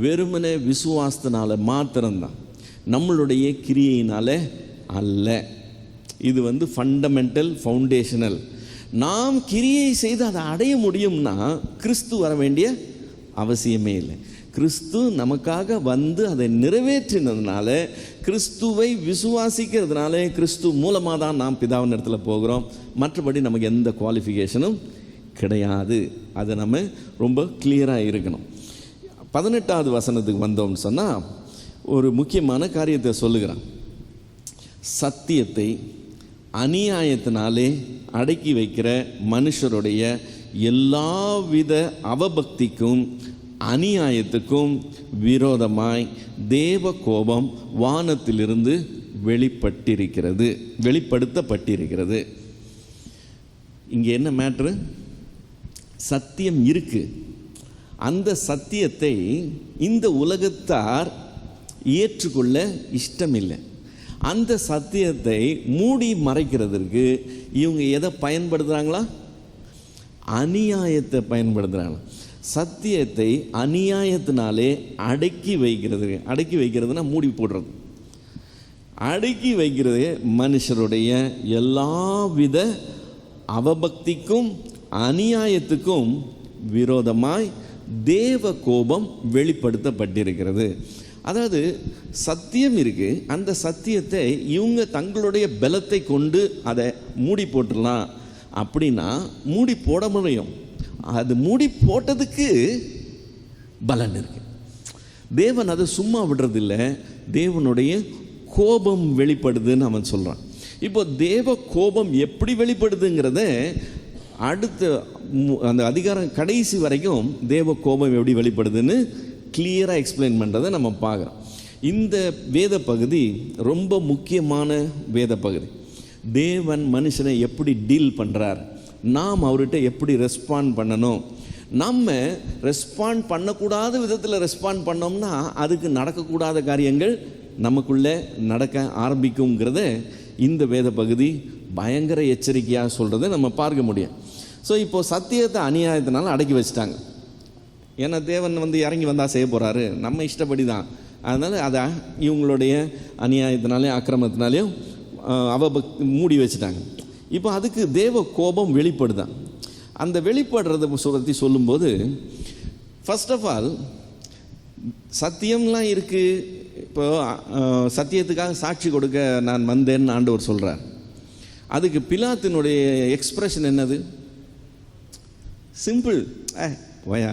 வெறுமனே விசுவாசத்தினால மாத்திரம்தான், நம்மளுடைய கிரியையினால அல்ல. இது ஃபண்டமெண்டல், ஃபவுண்டேஷனல். நாம் கிரியை செய்து அதை அடைய முடியும்னா கிறிஸ்து வர வேண்டிய அவசியமே இல்லை. கிறிஸ்து நமக்காக வந்து அதை நிறைவேற்றினதுனால, கிறிஸ்துவை விசுவாசிக்கிறதுனால, கிறிஸ்து மூலமாக தான் நாம் பிதாவின் இடத்துல போகிறோம். மற்றபடி நமக்கு எந்த குவாலிஃபிகேஷனும் கிடையாது. அதை நம்ம ரொம்ப கிளியராக இருக்கணும். 18வது வசனத்துக்கு வந்தோம்னு சொன்னால் ஒரு முக்கியமான காரியத்தை சொல்லுகிறான். சத்தியத்தை அநியாயத்தினாலே அடக்கி வைக்கிற மனுஷருடைய எல்லாவித அவபக்திக்கும் அநியாயத்துக்கும் விரோதமாய் தேவ கோபம் வானத்திலிருந்து வெளிப்படுத்தப்பட்டிருக்கிறது. இங்கே என்ன மேட்ரு? சத்தியம் இருக்கு. அந்த சத்தியத்தை இந்த உலகத்தார் ஏற்றுக்கொள்ள இஷ்டமில்லை. அந்த சத்தியத்தை மூடி மறைக்கிறதுக்கு இவங்க எதை பயன்படுத்துகிறாங்களா? அநியாயத்தை பயன்படுத்துகிறாங்களா? சத்தியத்தை அநியாயத்தினாலே அடக்கி வைக்கிறதுனா மூடி போடுறது. அடக்கி வைக்கிறது மனுஷருடைய எல்லாவித அவபக்திக்கும் அநியாயத்துக்கும் விரோதமாய் தேவ கோபம் வெளிப்படுத்தப்பட்டிருக்கிறது. அதாவது சத்தியம் இருக்கு, அந்த சத்தியத்தை இவங்க தங்களுடைய பலத்தை கொண்டு அதை மூடி போட்டுடலாம் அப்படின்னா மூடி போட முடியும். அது மூடி போட்டதுக்கு பலன் இருக்கு. தேவன் அதை சும்மா விடுறதில்லை, தேவனுடைய கோபம் வெளிப்படுதுன்னு அவன் சொல்கிறான். இப்போ தேவ கோபம் எப்படி வெளிப்படுதுங்கிறத அடுத்த அந்த அதிகாரம் கடைசி வரைக்கும் தேவ கோபம் எப்படி வெளிப்படுதுன்னு கிளியராக எக்ஸ்பிளைன் பண்ணுறதை நம்ம பார்க்குறோம். இந்த வேத பகுதி ரொம்ப முக்கியமான வேத பகுதி. தேவன் மனுஷனை எப்படி டீல் பண்ணுறார், நாம் அவர்கிட்ட எப்படி ரெஸ்பாண்ட் பண்ணணும். நம்ம ரெஸ்பாண்ட் பண்ணக்கூடாத விதத்தில் ரெஸ்பாண்ட் பண்ணோம்னா அதுக்கு நடக்கக்கூடாத காரியங்கள் நமக்குள்ளே நடக்க ஆரம்பிக்குங்கிறத இந்த வேத பகுதி பயங்கர எச்சரிக்கையாக சொல்கிறத நம்ம பார்க்க முடியும். ஸோ இப்போது சத்தியத்தை அநியாயத்தினால அடக்கி வச்சுட்டாங்க. ஏன்னா தேவன் இறங்கி வந்தால் செய்ய போகிறாரு, நம்ம இஷ்டப்படி தான். அதனால் அதை இவங்களுடைய அநியாயத்தினாலேயும் அக்கிரமத்தினாலேயும் மூடி வச்சுட்டாங்க. இப்போ அதுக்கு தேவ கோபம் வெளிப்படுதான். அந்த வெளிப்படுறத பற்றி சொல்லும்போது ஃபர்ஸ்ட் ஆஃப் ஆல் சத்தியம்லாம் இருக்குது. இப்போ சத்தியத்துக்காக சாட்சி கொடுக்க நான் வந்தேன்னு ஆண்டவர் சொல்கிறார். அதுக்கு பிலாத்தினுடைய எக்ஸ்பிரஷன் என்னது? சிம்பிள், போயா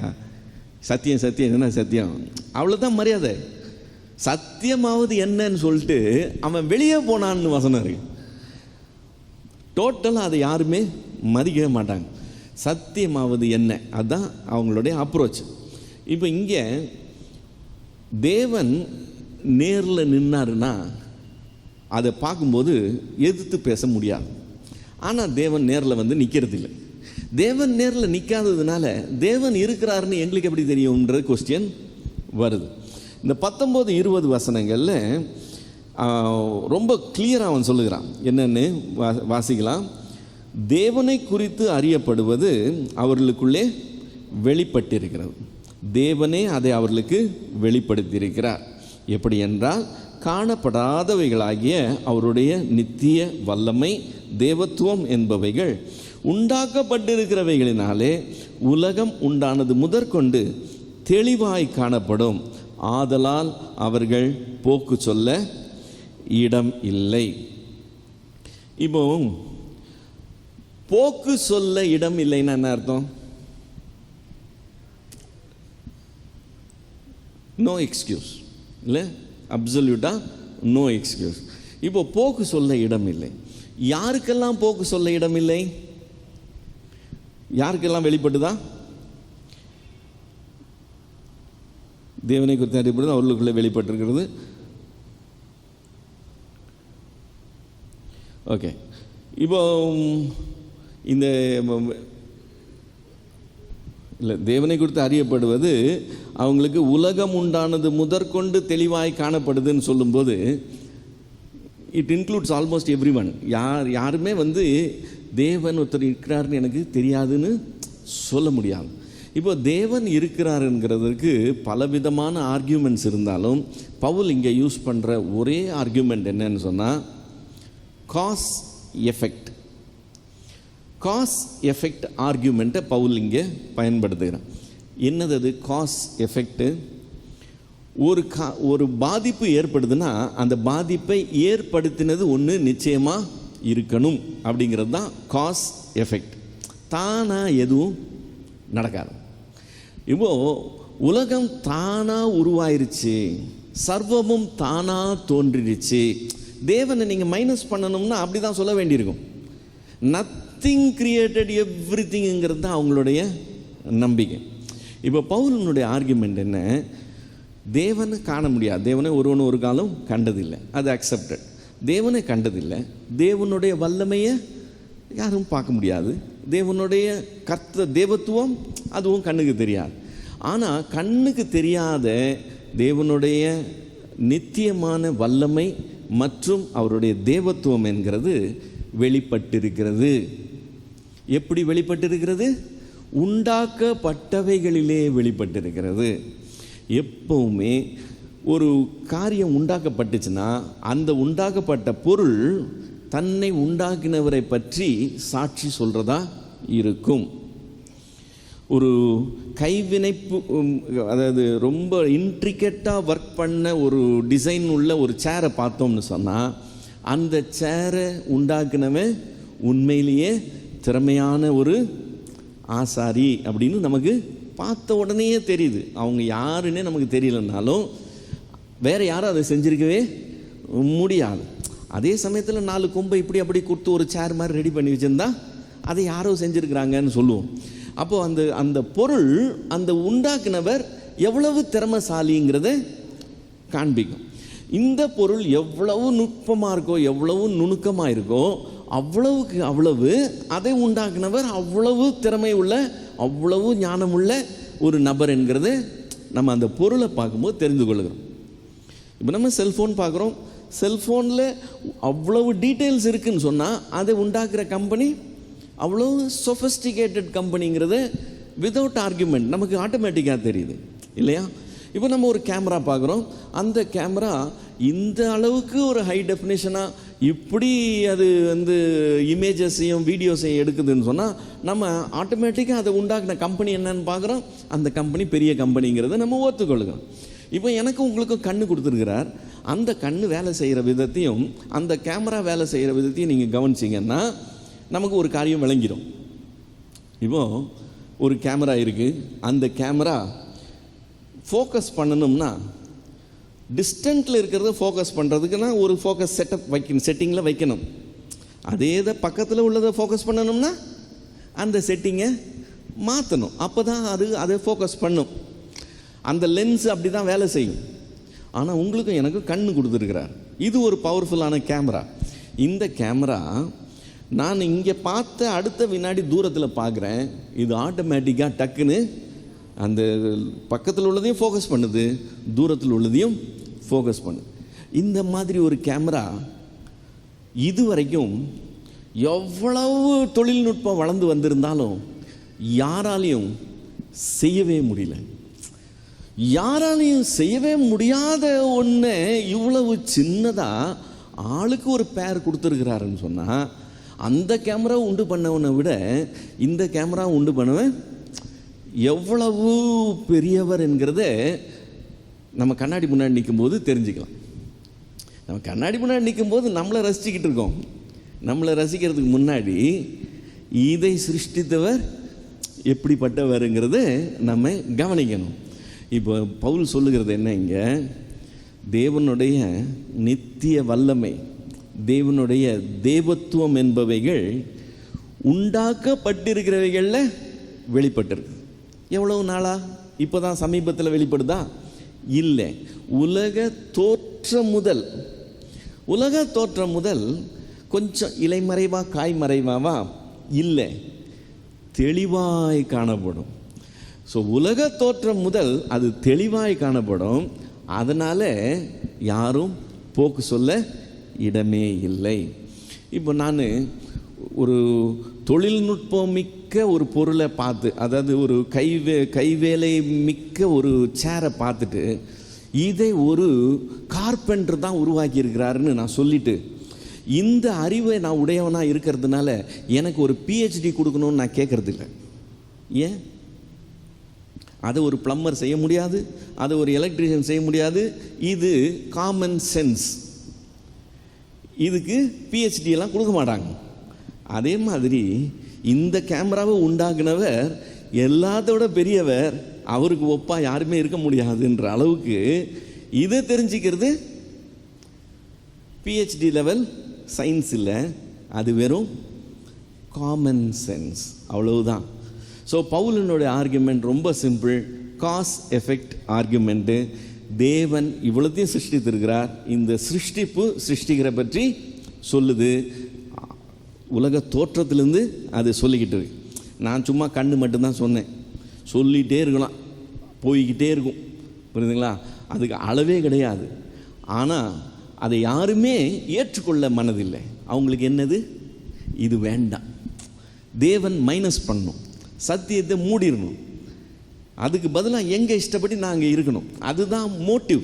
சத்தியம் சத்தியம் என்ன சத்தியம், அவ்வளோதான் மரியாதை. சத்தியமாவது என்னன்னு சொல்லிட்டு அவன் வெளியே போனான்னு வசனம் இருக்கு. டோட்டலாக அதை யாருமே மதிக்கவே மாட்டாங்க. சத்தியமாவது என்ன, அதுதான் அவங்களுடைய அப்ரோச். இப்போ இங்கே தேவன் நேரில் நின்னாருன்னா அதை பார்க்கும்போது எதிர்த்து பேச முடியாது. ஆனால் தேவன் நேரில் வந்து நிற்கிறது இல்லை. தேவன் நேரில் நிற்காததுனால தேவன் இருக்கிறாருன்னு எங்களுக்கு எப்படி தெரியும்ன்ற கொஸ்டின் வருது. இந்த 19-20 வசனங்களில் ரொம்ப கிளியராக அவன் சொல்லுகிறான். என்னென்னு வாசிக்கலாம். தேவனை குறித்து அறியப்படுவது அவர்களுக்குள்ளே வெளிப்பட்டிருக்கிறது. தேவனே அதை அவர்களுக்கு வெளிப்படுத்தியிருக்கிறார். எப்படி என்றால், காணப்படாதவைகளாகிய அவருடைய நித்திய வல்லமை, தேவத்துவம் என்பவைகள் உண்டாக்கப்பட்டிருக்கிறவைகளினாலே உலகம் உண்டானது முதற்கொண்டு தெளிவாய் காணப்படும். ஆதலால் அவர்கள் போக்கு சொல்ல இடம் இல்லை. இப்போ போக்கு சொல்ல இடம் இல்லைன்னா என்ன அர்த்தம்? நோ எக்ஸ்கியூஸ் இல்லை, அப்சல்யூட்டா நோ எக்ஸ்கியூஸ். இப்போ போக்கு சொல்ல இடம் இல்லை. யாருக்கெல்லாம் போக்கு சொல்ல இடம் இல்லை? யாருக்கெல்லாம் வெளிப்பட்டுதா? தேவனை குறித்து அறியப்படுது அவர்களுக்குள்ளே வெளிப்பட்டிருக்கிறது. ஓகே, இப்போ இந்த இல்லை, தேவனை குறித்து அறியப்படுவது அவங்களுக்கு உலகம் உண்டானது முதற்கொண்டு தெளிவாய் காணப்படுதுன்னு சொல்லும்போது it includes almost every one. யாருமே வந்து தேவன் ஒருத்தர் இருக்கிறாருன்னு எனக்கு தெரியாதுன்னு சொல்ல முடியாது. இப்போ தேவன் இருக்கிறாருங்கிறதுக்கு பலவிதமான ஆர்கியூமெண்ட்ஸ் இருந்தாலும் பவுல் இங்கே யூஸ் பண்ணுற ஒரே ஆர்கியூமெண்ட் என்னன்னு சொன்னால் காஸ் எஃபெக்ட். காஸ் எஃபெக்ட் ஆர்கியூமெண்ட்டை பவுல் இங்கே பயன்படுத்துகிறான். என்னது அது காஸ் எஃபெக்ட்டு? ஒரு பாதிப்பு ஏற்படுதுன்னா அந்த பாதிப்பை ஏற்படுத்தினது ஒன்று நிச்சயமாக இருக்கணும் அப்படிங்கிறது தான் காஸ் எஃபெக்ட். தானாக எதுவும் நடக்காது. இப்போது உலகம் தானாக உருவாயிருச்சு, சர்வமும் தானாக தோன்றிடுச்சு. தேவனை நீங்கள் மைனஸ் பண்ணணும்னா அப்படி தான் சொல்ல வேண்டியிருக்கும். நத்திங் கிரியேட்டட் எவ்ரிதிங்கிறது தான் அவங்களுடைய நம்பிக்கை. இப்போ பவுலனுடைய ஆர்கியூமெண்ட் என்ன? தேவனை காண முடியாது, தேவனை ஒருவன் ஒரு காலம் கண்டதில்லை, அது அக்செப்டட். தேவனை கண்டதில்லை, தேவனுடைய வல்லமையை யாரும் பார்க்க முடியாது, தேவனுடைய தேவத்துவம் அதுவும் கண்ணுக்கு தெரியாது. ஆனால் கண்ணுக்கு தெரியாத தேவனுடைய நித்தியமான வல்லமை மற்றும் அவருடைய தேவத்துவம் என்கிறது வெளிப்பட்டிருக்கிறது. எப்படி வெளிப்பட்டிருக்கிறது? உண்டாக்கப்பட்டவைகளிலே வெளிப்பட்டிருக்கிறது. எப்பவுமே ஒரு காரியம் உண்டாக்கப்பட்டுச்சுன்னா அந்த உண்டாக்கப்பட்ட பொருள் தன்னை உண்டாக்கினவரை பற்றி சாட்சி சொல்கிறதா இருக்கும். ஒரு கைவினைப்பு, அதாவது ரொம்ப இன்ட்ரிகேட்டாக ஒர்க் பண்ண ஒரு டிசைன் உள்ள ஒரு சேரை பார்த்தோம்னு சொன்னால் அந்த சேரை உண்டாக்குனவன் உண்மையிலேயே திறமையான ஒரு ஆசாரி அப்படின்னு நமக்கு பார்த்த உடனேயே தெரியுது. அவங்க யாருன்னே நமக்கு தெரியலனாலும் வேறு யாரும் அதை செஞ்சுருக்கவே முடியாது. அதே சமயத்தில் 4 கொம்பை இப்படி அப்படி கொடுத்து ஒரு சேர் மாதிரி ரெடி பண்ணி வச்சுருந்தா அதை யாரோ செஞ்சுருக்கிறாங்கன்னு சொல்லுவோம். அப்போது அந்த பொருள் அந்த உண்டாக்குனவர் எவ்வளவு திறமைசாலிங்கிறத காண்பிக்கும். இந்த பொருள் எவ்வளவு நுட்பமாக இருக்கோ, எவ்வளவு நுணுக்கமாக இருக்கோ, அவ்வளவுக்கு அவ்வளவு அதை உண்டாக்குனவர் அவ்வளவு திறமை உள்ள, அவ்வளவு ஞானமுள்ள ஒரு நபர் என்கிறது நம்ம அந்த பொருளை பார்க்கும்போது தெரிந்து கொள்கிறோம். இப்போ நம்ம செல்ஃபோன் பார்க்குறோம், செல்ஃபோனில் அவ்வளவு டீட்டெயில்ஸ் இருக்குதுன்னு சொன்னால் அதை உண்டாக்குற கம்பெனி அவ்வளோ சொஃபஸ்டிகேட்டட் கம்பெனிங்கிறது வித்தவுட் ஆர்கியூமெண்ட் நமக்கு ஆட்டோமேட்டிக்காக தெரியுது இல்லையா? இப்போ நம்ம ஒரு கேமரா பார்க்குறோம், அந்த கேமரா இந்த அளவுக்கு ஒரு ஹை டெஃபினேஷனாக இப்படி அது வந்து இமேஜஸையும் வீடியோஸையும் எடுக்குதுன்னு சொன்னால் நம்ம ஆட்டோமேட்டிக்காக அதை உண்டாக்குன கம்பெனி என்னன்னு பார்க்குறோம், அந்த கம்பெனி பெரிய கம்பெனிங்கிறத நம்ம ஒத்துக்கொள்ளுகிறோம். இப்போ எனக்கு உங்களுக்கும் கண்ணு கொடுத்துருக்கிறார், அந்த கண்ணு வேலை செய்கிற விதத்தையும் அந்த கேமரா வேலை செய்கிற விதத்தையும் நீங்கள் கவனிச்சிங்கன்னா நமக்கு ஒரு காரியம் விளங்கிடும். இப்போது ஒரு கேமரா இருக்குது, அந்த கேமரா ஃபோக்கஸ் பண்ணணும்னா டிஸ்டன்ட்டில் இருக்கிறத ஃபோக்கஸ் பண்ணுறதுக்குன்னா ஒரு ஃபோக்கஸ் செட்டிங்கில் வைக்கணும். அதே இதை பக்கத்தில் உள்ளதை ஃபோக்கஸ் பண்ணணும்னா அந்த செட்டிங்கை மாற்றணும். அப்போ தான் அதை ஃபோக்கஸ் பண்ணும். அந்த லென்ஸ் அப்படி தான் வேலை செய்யும். ஆனால் உங்களுக்கும் எனக்கும் கண்ணு கொடுத்துருக்கிறார். இது ஒரு பவர்ஃபுல்லான கேமரா. இந்த கேமரா நான் இங்கே பார்த்த அடுத்த வினாடி தூரத்தில் பார்க்குறேன். இது ஆட்டோமேட்டிக்காக டக்குன்னு அந்த பக்கத்தில் உள்ளதையும் ஃபோக்கஸ் பண்ணுது, தூரத்தில் உள்ளதையும் ஃபோக்கஸ் பண்ணுது. இந்த மாதிரி ஒரு கேமரா இதுவரைக்கும் எவ்வளவு தொழில்நுட்பம் வளர்ந்து வந்திருந்தாலும் யாராலையும் செய்யவே முடியல. யாராலையும் செய்யவே முடியாத ஒன்று இவ்வளவு சின்னதாக ஆளுக்கு ஒரு பேர் கொடுத்துருக்கிறாருன்னு சொன்னால், அந்த கேமரா உண்டு பண்ணவனை விட இந்த கேமரா உண்டு பண்ணவன் எவ்வளவு பெரியவர் என்கிறத நம்ம கண்ணாடி முன்னாடி நிற்கும்போது தெரிஞ்சுக்கலாம். நம்ம கண்ணாடி முன்னாடி நிற்கும்போது நம்மளை ரசிச்சுக்கிட்டு இருக்கோம். நம்மளை ரசிக்கிறதுக்கு முன்னாடி இதை சிருஷ்டித்தவர் எப்படிப்பட்டவருங்கிறத நம்ம கவனிக்கணும். இப்போ பவுல் சொல்லுகிறது என்ன, இங்கே தேவனுடைய நித்திய வல்லமை, தேவனுடைய தேவத்துவம் என்பவைகள் உண்டாக்கப்பட்டிருக்கிறவைகளில் வெளிப்பட்டிருக்கு. எவ்வளவு நாளா? இப்போ தான் சமீபத்தில் வெளிப்படுதா? இல்லை. உலக தோற்றம் முதல் கொஞ்சம் இலைமறைவா காய்மறைவாவா? இல்லை, தெளிவாய் காணப்படும். ஸோ உலக தோற்றம் முதல் அது தெளிவாய் காணப்படும். அதனால் யாரும் போக்கு சொல்ல இடமே இல்லை. இப்போ நான் ஒரு தொழில்நுட்பம் மிக்க ஒரு பொருளை பார்த்து, அதாவது ஒரு கைவேலை மிக்க ஒரு சேரை பார்த்துட்டு இதை ஒரு கார்பெண்டர் தான் உருவாக்கியிருக்கிறாருன்னு நான் சொல்லிவிட்டு, இந்த அறிவை நான் உடையவனாக இருக்கிறதுனால எனக்கு ஒரு பிஹெச்டி கொடுக்கணும்னு நான் கேட்குறது இல்லை. ஏன்? அதை ஒரு பிளம்பர் செய்ய முடியாது, அதை ஒரு எலக்ட்ரிஷியன் செய்ய முடியாது. இது காமன் சென்ஸ். இதுக்கு பிஹெச்டி எல்லாம் கொடுக்க மாட்டாங்க. அதே மாதிரி இந்த கேமராவை உண்டாக்குனவர் எல்லாத்தோட பெரியவர், அவருக்கு ஒப்பா யாருமே இருக்க முடியாதுன்ற அளவுக்கு இதை தெரிஞ்சுக்கிறது பிஹெச்டி லெவல் சயின்ஸ் இல்லை, அது வெறும் காமன் சென்ஸ், அவ்வளவுதான். ஸோ பவுலினுடைய ஆர்குமெண்ட் ரொம்ப சிம்பிள். Cause effect argument. தேவன் இவ்வளோத்தையும் சிருஷ்டித்திருக்கிறார். இந்த சிருஷ்டிக்கிற பற்றி சொல்லுது. உலக தோற்றத்திலேருந்து அது சொல்லிக்கிட்டு இருக்கு. நான் சும்மா கண்ணு மட்டும்தான் சொன்னேன். சொல்லிகிட்டே இருக்கலாம், போய்கிட்டே இருக்கும். புரியுதுங்களா? அதுக்கு அளவே கிடையாது. ஆனால் அதை யாருமே ஏற்றுக்கொள்ள மனதில்லை. அவங்களுக்கு என்னது? இது வேண்டாம். தேவன் மைனஸ் பண்ணணும், சத்தியத்தை மூடிடணும். அதுக்கு பதிலாக எங்கள் இஷ்டப்படி நாங்கள் இருக்கணும். அதுதான் மோட்டிவ்.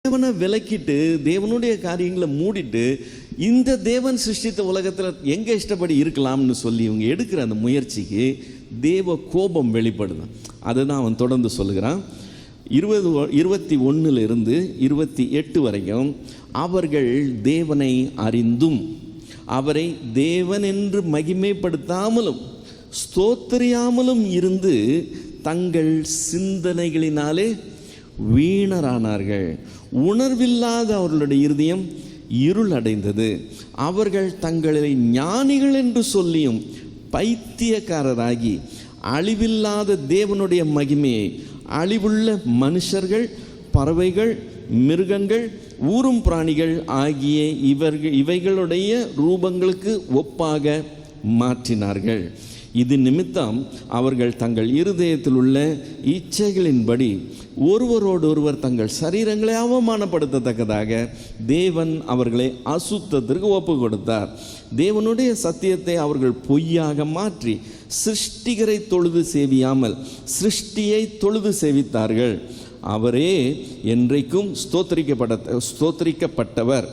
தேவனை விலக்கிட்டு தேவனுடைய காரியங்களை மூடிட்டு இந்த தேவன் சிருஷ்டித்த உலகத்தில் எங்கள் இஷ்டப்படி இருக்கலாம்னு சொல்லி இவங்க எடுக்கிற அந்த முயற்சிக்கு தேவ கோபம் வெளிப்படுது. அதை தான் அவன் தொடர்ந்து சொல்லுகிறான். 21 28 வரைக்கும், அவர்கள் தேவனை அறிந்தும் அவரை தேவன் என்று மகிமைப்படுத்தாமலும் ஸ்தோத்திரியாமலும் இருந்து தங்கள் சிந்தனைகளினாலே வீணரானார்கள். உணர்வில்லாத அவர்களுடைய இருதயம் இருள் அடைந்தது. அவர்கள் தங்களை ஞானிகள் என்று சொல்லியும் பைத்தியக்காரராகி அழிவில்லாத தேவனுடைய மகிமையை அழிவுள்ள மனுஷர்கள், பறவைகள், மிருகங்கள், ஊரும் பிராணிகள் ஆகிய இவைகளுடைய ரூபங்களுக்கு ஒப்பாக மாற்றினார்கள். இது நிமித்தம் அவர்கள் தங்கள் இருதயத்தில் உள்ள இச்சைகளின்படி ஒருவரோடொருவர் தங்கள் சரீரங்களை அவமானப்படுத்தத்தக்கதாக தேவன் அவர்களை அசுத்தத்திற்கு ஒப்பு கொடுத்தார். தேவனுடைய சத்தியத்தை அவர்கள் பொய்யாக மாற்றி சிருஷ்டிகரை தொழுது சேவியாமல் சிருஷ்டியை தொழுது சேவித்தார்கள். அவரே என்றைக்கும் ஸ்தோத்திரிக்கப்பட்டவர்.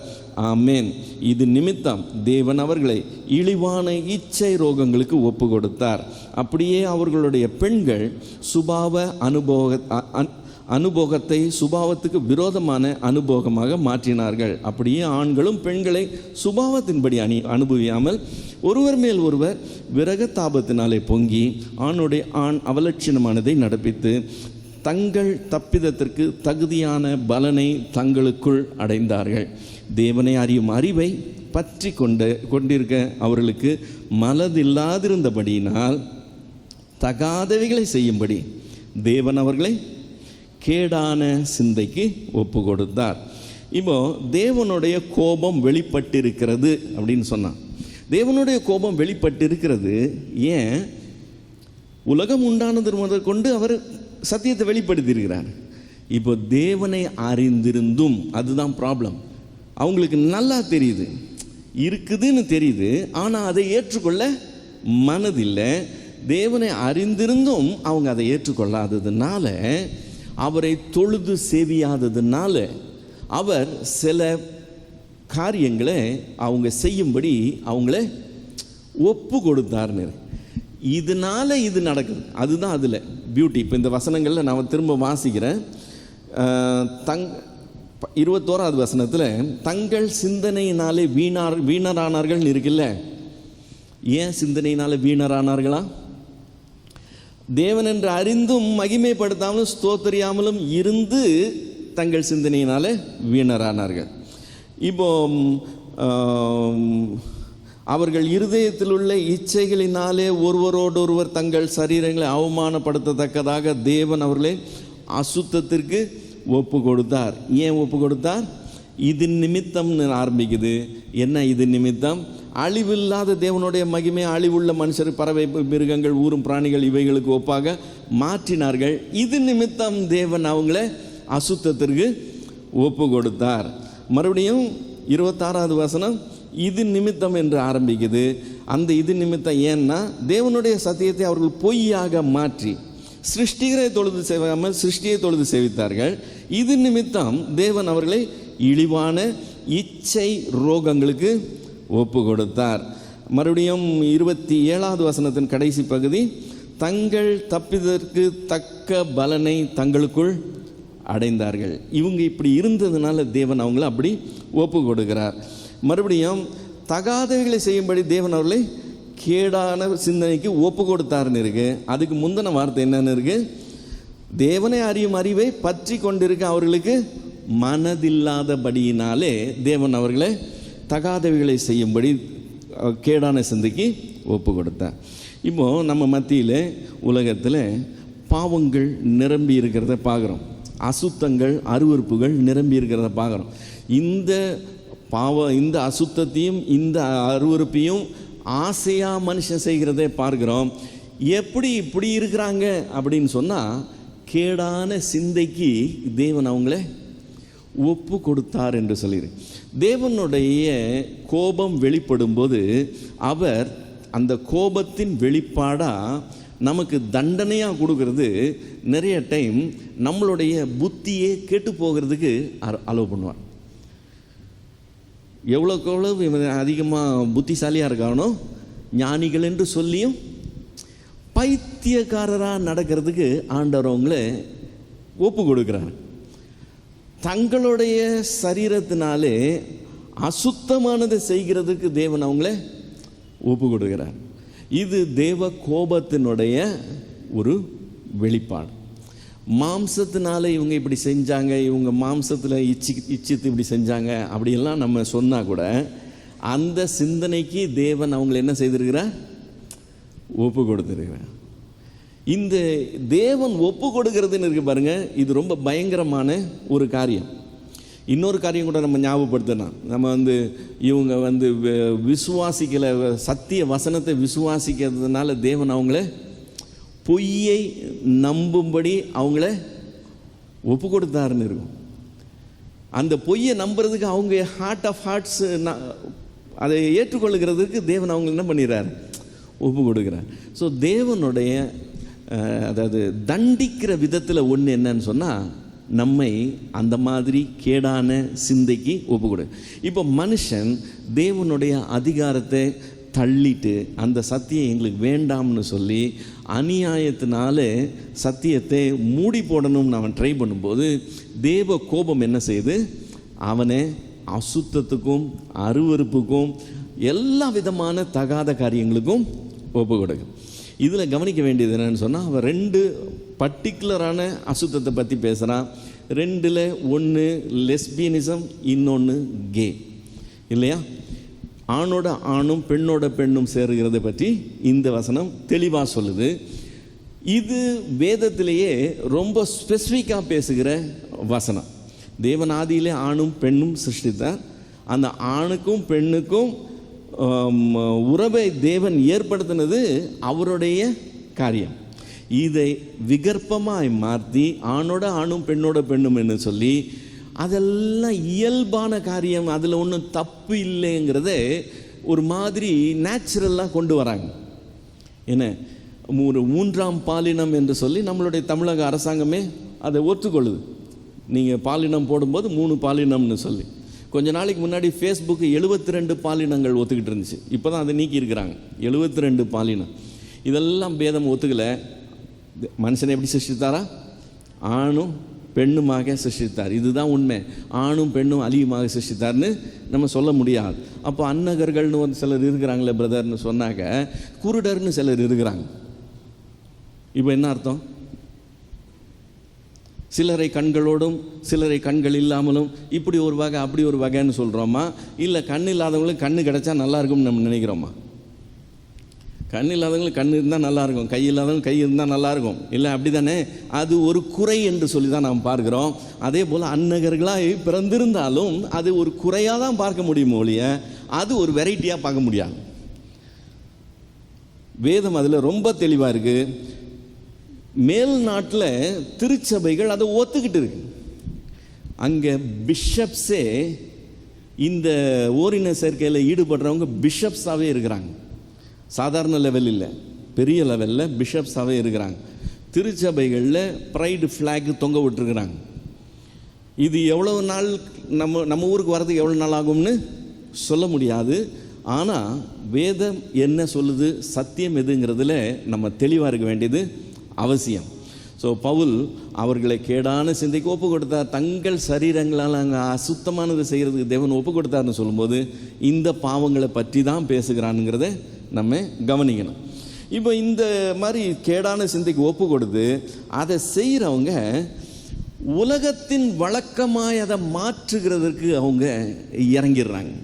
ஆமேன். இது நிமித்தம் தேவன் அவர்களை இழிவான இச்சை ரோகங்களுக்கு ஒப்பு கொடுத்தார். அப்படியே அவர்களுடைய பெண்கள் அனுபோகத்தை சுபாவத்துக்கு விரோதமான அனுபோகமாக மாற்றினார்கள். அப்படியே ஆண்களும் பெண்களை சுபாவத்தின்படி அனுபவியாமல் ஒருவர் மேல் ஒருவர் விரகத்தாபத்தினாலே பொங்கி ஆண் அவலட்சணமானதை நடப்பித்து தங்கள் தப்பிதத்திற்கு தகுதியான பலனை தங்களுக்குள் அடைந்தார்கள். தேவனை அறியும் அறிவை பற்றி கொண்டிருக்க அவர்களுக்கு மனதில்லாதிருந்தபடியினால் தகாதவைகளை செய்யும்படி தேவன் அவர்களை கேடான சிந்தைக்கு ஒப்பு கொடுத்தார். இப்போ தேவனுடைய கோபம் வெளிப்பட்டிருக்கிறது அப்படின்னு சொன்னான். தேவனுடைய கோபம் வெளிப்பட்டிருக்கிறது ஏன்? உலகம் உண்டானது முதற்கொண்டு அவர் சத்தியத்தை வெளிப்படுத்தியிருக்கிறார். இப்போ தேவனை அறிந்திருந்தும், அதுதான் ப்ராப்ளம், அவங்களுக்கு நல்லா தெரியுது, இருக்குதுன்னு தெரியுது, ஆனால் அதை ஏற்றுக்கொள்ள மனதில்லை. தேவனை அறிந்திருந்தும் அவங்க அதை ஏற்றுக்கொள்ளாததுனால, அவரை தொழுது சேவியாததுனால அவர் சில காரியங்களை அவங்க செய்யும்படி அவங்கள ஒப்பு கொடுத்தார்னு. இதனால இது நடக்குது. அதுதான் அதில் பியூட்டி. இப்போ இந்த வசனங்களில் நான் திரும்ப வாசிக்கிறேன். 21வது வசனத்தில் தங்கள் சிந்தனையினாலே வீணரானார்கள் இருக்குல்ல. ஏன் சிந்தனையினால வீணரானார்களா? தேவன் என்று அறிந்தும் மகிமைப்படுத்தாமலும் ஸ்தோத்திரியாமலும் இருந்து தங்கள் சிந்தனையினாலே வீணரானார்கள். இப்போ அவர்கள் இருதயத்தில் உள்ள இச்சைகளினாலே ஒருவரோடொருவர் தங்கள் சரீரங்களை அவமானப்படுத்தத்தக்கதாக தேவன் அவர்களை அசுத்தத்திற்கு ஒப்பு கொடுத்தார். ஏன் ஒப்பு கொடுத்தார்? இது நிமித்தம்னு ஆரம்பிக்குது. என்ன இது நிமித்தம்? அழிவில்லாத தேவனுடைய மகிமை அழிவுள்ள மனுஷர், பறவை, மிருகங்கள், ஊரும் பிராணிகள் இவைகளுக்கு ஒப்பாக மாற்றினார்கள். இது நிமித்தம் தேவன் அவங்கள அசுத்தத்திற்கு ஒப்பு கொடுத்தார். மறுபடியும் 26வது வசனம் இது நிமித்தம் என்று ஆரம்பிக்குது. அந்த இது நிமித்தம் ஏன்னா தேவனுடைய சத்தியத்தை அவர்கள் பொய்யாக மாற்றி சிருஷ்டிகரை தொழுது சேவாமல் சிருஷ்டியை தொழுது சேவித்தார்கள். இது நிமித்தம் தேவன் அவர்களை இழிவான இச்சை ரோகங்களுக்கு ஒப்பு கொடுத்தார். மறுபடியும் 27வது வசனத்தின் கடைசி பகுதி, தங்கள் தப்பிதற்கு தக்க பலனை தங்களுக்குள் அடைந்தார்கள். இவங்க இப்படி இருந்ததுனால தேவன் அவங்கள அப்படி ஒப்பு கொடுக்கிறார். மறுபடியும் தகாதவைகளை செய்யும்படி தேவன் அவர்களை கேடான சிந்தனைக்கு ஒப்பு கொடுத்தாருன்னு இருக்கு. அதுக்கு முந்தின வார்த்தை என்னன்னு இருக்கு? தேவனை அறியும் அறிவை பற்றி கொண்டிருக்க அவர்களுக்கு மனதில்லாதபடியினாலே தேவன் அவர்களை தகாதவைகளை செய்யும்படி கேடான சிந்தைக்கு ஒப்பு கொடுத்தார். இப்போ நம்ம மத்தியில் உலகத்தில் பாவங்கள் நிரம்பி இருக்கிறத பார்க்குறோம். அசுத்தங்கள், அருவருப்புகள் நிரம்பி இருக்கிறத பார்க்குறோம். இந்த அசுத்தத்தையும் இந்த அருவருப்பையும் ஆசையாக மனுஷன் செய்கிறதே பார்க்குறோம். எப்படி இப்படி இருக்கிறாங்க அப்படின்னு சொன்னால், கேடான சிந்தைக்கு தேவன் அவங்கள ஒப்பு கொடுத்தார் என்று சொல்லிடுறேன். தேவனுடைய கோபம் வெளிப்படும் போது அவர் அந்த கோபத்தின் வெளிப்பாடாக நமக்கு தண்டனையாக கொடுக்கறது நிறைய டைம் நம்மளுடைய புத்தியே கெட்டு போகிறதுக்கு அலோவ் பண்ணுவார். எவ்வளோக்கு எவ்வளவு இவன் அதிகமாக புத்திசாலியாக இருக்கானோ ஞானிகள் என்று சொல்லியும் பைத்தியக்காரராக நடக்கிறதுக்கு ஆண்டவர் அவங்கள ஒப்பு கொடுக்குறார். தங்களுடைய சரீரத்தினாலே அசுத்தமானதை செய்கிறதுக்கு தேவன் அவங்கள ஒப்பு கொடுக்கிறார். இது தேவ கோபத்தினுடைய ஒரு வெளிப்பாடு. மாம்சத்தினால இவங்க இப்படி செஞ்சாங்க, இவங்க மாம்சத்தில் இச்சித்து இப்படி செஞ்சாங்க அப்படியெல்லாம் நம்ம சொன்னால் கூட அந்த சிந்தனைக்கு தேவன் அவங்களை என்ன செய்திருக்கிறார்? ஒப்பு கொடுத்துருக்கிறார். இந்த தேவன் ஒப்பு கொடுக்கறதுன்னு இருக்கு பாருங்க, இது ரொம்ப பயங்கரமான ஒரு காரியம். இன்னொரு காரியம் கூட நம்ம ஞாபகப்படுத்தணும். நம்ம இவங்க விசுவாசிக்கலை, சத்திய வசனத்தை விசுவாசிக்கிறதுனால தேவன் அவங்கள பொய்யை நம்பும்படி அவங்கள ஒப்பு கொடுத்தாருன்னு இருக்கும். அந்த பொய்யை நம்புறதுக்கு அவங்க ஹார்ட் ஆஃப் ஹார்ட்ஸ் அதை ஏற்றுக்கொள்ளுகிறதுக்கு தேவன் அவங்க என்ன பண்ணிடுறாரு? ஒப்பு கொடுக்குறார். ஸோ தேவனுடைய அதாவது தண்டிக்கிற விதத்தில் ஒன்று என்னன்னு சொன்னால், நம்மை அந்த மாதிரி கேடான சிந்தைக்கு ஒப்பு கொடு. இப்போ மனுஷன் தேவனுடைய அதிகாரத்தை தள்ளிட்டு அந்த சத்தியம் எங்களுக்கு வேண்டாம்னு சொல்லி அநியாயத்தினால சத்தியத்தை மூடி போடணும்னு அவன் ட்ரை பண்ணும்போது தேவ கோபம் என்ன செய்யுது? அவனை அசுத்தத்துக்கும் அருவருப்புக்கும் எல்லா விதமான தகாத காரியங்களுக்கும் ஒப்பு கொடுக்கும். இதில் கவனிக்க வேண்டியது என்னன்னு சொன்னால், அவன் 2 பர்டிகுலரான அசுத்தத்தை பற்றி பேசுகிறான். 2ல் ஒன்று லெஸ்பியனிசம், இன்னொன்று கே, இல்லையா? ஆணோட ஆணும் பெண்ணோட பெண்ணும் சேருகிறதை பற்றி இந்த வசனம் தெளிவாக சொல்லுது. இது வேதத்திலேயே ரொம்ப ஸ்பெசிஃபிக்காக பேசுகிற வசனம். தேவன் ஆதியிலே ஆணும் பெண்ணும் சிருஷ்டித்தார். அந்த ஆணுக்கும் பெண்ணுக்கும் உறவை தேவன் ஏற்படுத்தினது அவருடைய காரியம். இதை விகற்பமாய் மாற்றி ஆணோட ஆணும் பெண்ணோட பெண்ணும் என்று சொல்லி அதெல்லாம் இயல்பான காரியம், அதில் ஒன்றும் தப்பு இல்லைங்கிறத ஒரு மாதிரி நேச்சுரலாக கொண்டு வராங்க. என்ன, ஒரு 3ஆம் பாலினம் என்று சொல்லி நம்மளுடைய தமிழக அரசாங்கமே அதை ஒத்துக்கொள்ளுது. நீங்கள் பாலினம் போடும்போது 3 பாலினம்னு சொல்லி. கொஞ்ச நாளைக்கு முன்னாடி ஃபேஸ்புக்கு 72 பாலினங்கள் ஒத்துக்கிட்டு இருந்துச்சு. இப்போ தான் அதை நீக்கி இருக்கிறாங்க. 72 பாலினம். இதெல்லாம் பேதம் ஒத்துக்கலை. மனுஷனை எப்படி சிருஷ்டித்தாரா? ஆணும் பெண்ணுமாக சிருஷ்டித்தார். இதுதான் உண்மை. ஆணும் பெண்ணும் அழியுமாக சிருஷ்டித்தார்னு நம்ம சொல்ல முடியாது. அப்போ அன்னகர்கள்னு வந்து சிலர் இருக்கிறாங்களே பிரதர்னு சொன்னாக்க, குருடர்னு சிலர் இருக்கிறாங்க. இப்போ என்ன அர்த்தம்? சிலரை கண்களோடும் சிலரை கண்கள் இல்லாமலும், இப்படி ஒரு வகை அப்படி ஒரு வகைன்னு சொல்கிறோமா? இல்லை கண் இல்லாதவங்களுக்கு கண்ணு கிடைச்சா நல்லா இருக்கும்னு நம்ம நினைக்கிறோமா? கண் இல்லாதவங்களுக்கு கண் இருந்தால் நல்லாயிருக்கும், கை இல்லாதவங்க கை இருந்தால் நல்லாயிருக்கும், இல்லை அப்படி தானே? அது ஒரு குறை என்று சொல்லி தான் நாம் பார்க்குறோம். அதே போல் அன்னகர்களாக பிறந்திருந்தாலும் அது ஒரு குறையாக தான் பார்க்க முடியும் ஒழிய அது ஒரு வெரைட்டியாக பார்க்க முடியாது. வேதம் அதில் ரொம்ப தெளிவாக இருக்குது. மேல் நாட்டில் திருச்சபைகள் அதை ஒத்துக்கிட்டு இருக்கு. அங்கே பிஷப்ஸே இந்த ஓரின சேர்க்கையில் ஈடுபடுறவங்க பிஷப்ஸாகவே இருக்கிறாங்க. சாதாரண லெவல் இல்லை, பெரிய லெவலில் பிஷப்ஸாகவே இருக்கிறாங்க. திருச்சபைகளில் ப்ரைடு ஃப்ளாக் தொங்க விட்டுருக்குறாங்க. இது எவ்வளோ நாள் நம்ம ஊருக்கு வர்றதுக்கு எவ்வளோ நாள் ஆகும்னு சொல்ல முடியாது. ஆனால் வேதம் என்ன சொல்லுது, சத்தியம் எதுங்கிறதுல நம்ம தெளிவாக இருக்க வேண்டியது அவசியம். ஸோ பவுல் அவர்களை கேடான சிந்தைக்கு ஒப்பு கொடுத்தார். தங்கள் சரீரங்களால் அங்கே அசுத்தமானதை செய்கிறதுக்கு தேவன் ஒப்பு கொடுத்தார்னு சொல்லும்போது இந்த பாவங்களை பற்றி தான் பேசுகிறானுங்கிறத நம்ம கவனிக்கணும். இப்போ இந்த மாதிரி கேடான சிந்தைக்கு ஒப்பு கொடுத்து அதை செய்கிறவங்க உலகத்தின் வழக்கமாய் அதை மாற்றுகிறதுக்கு அவங்க இறங்கிடுறாங்க.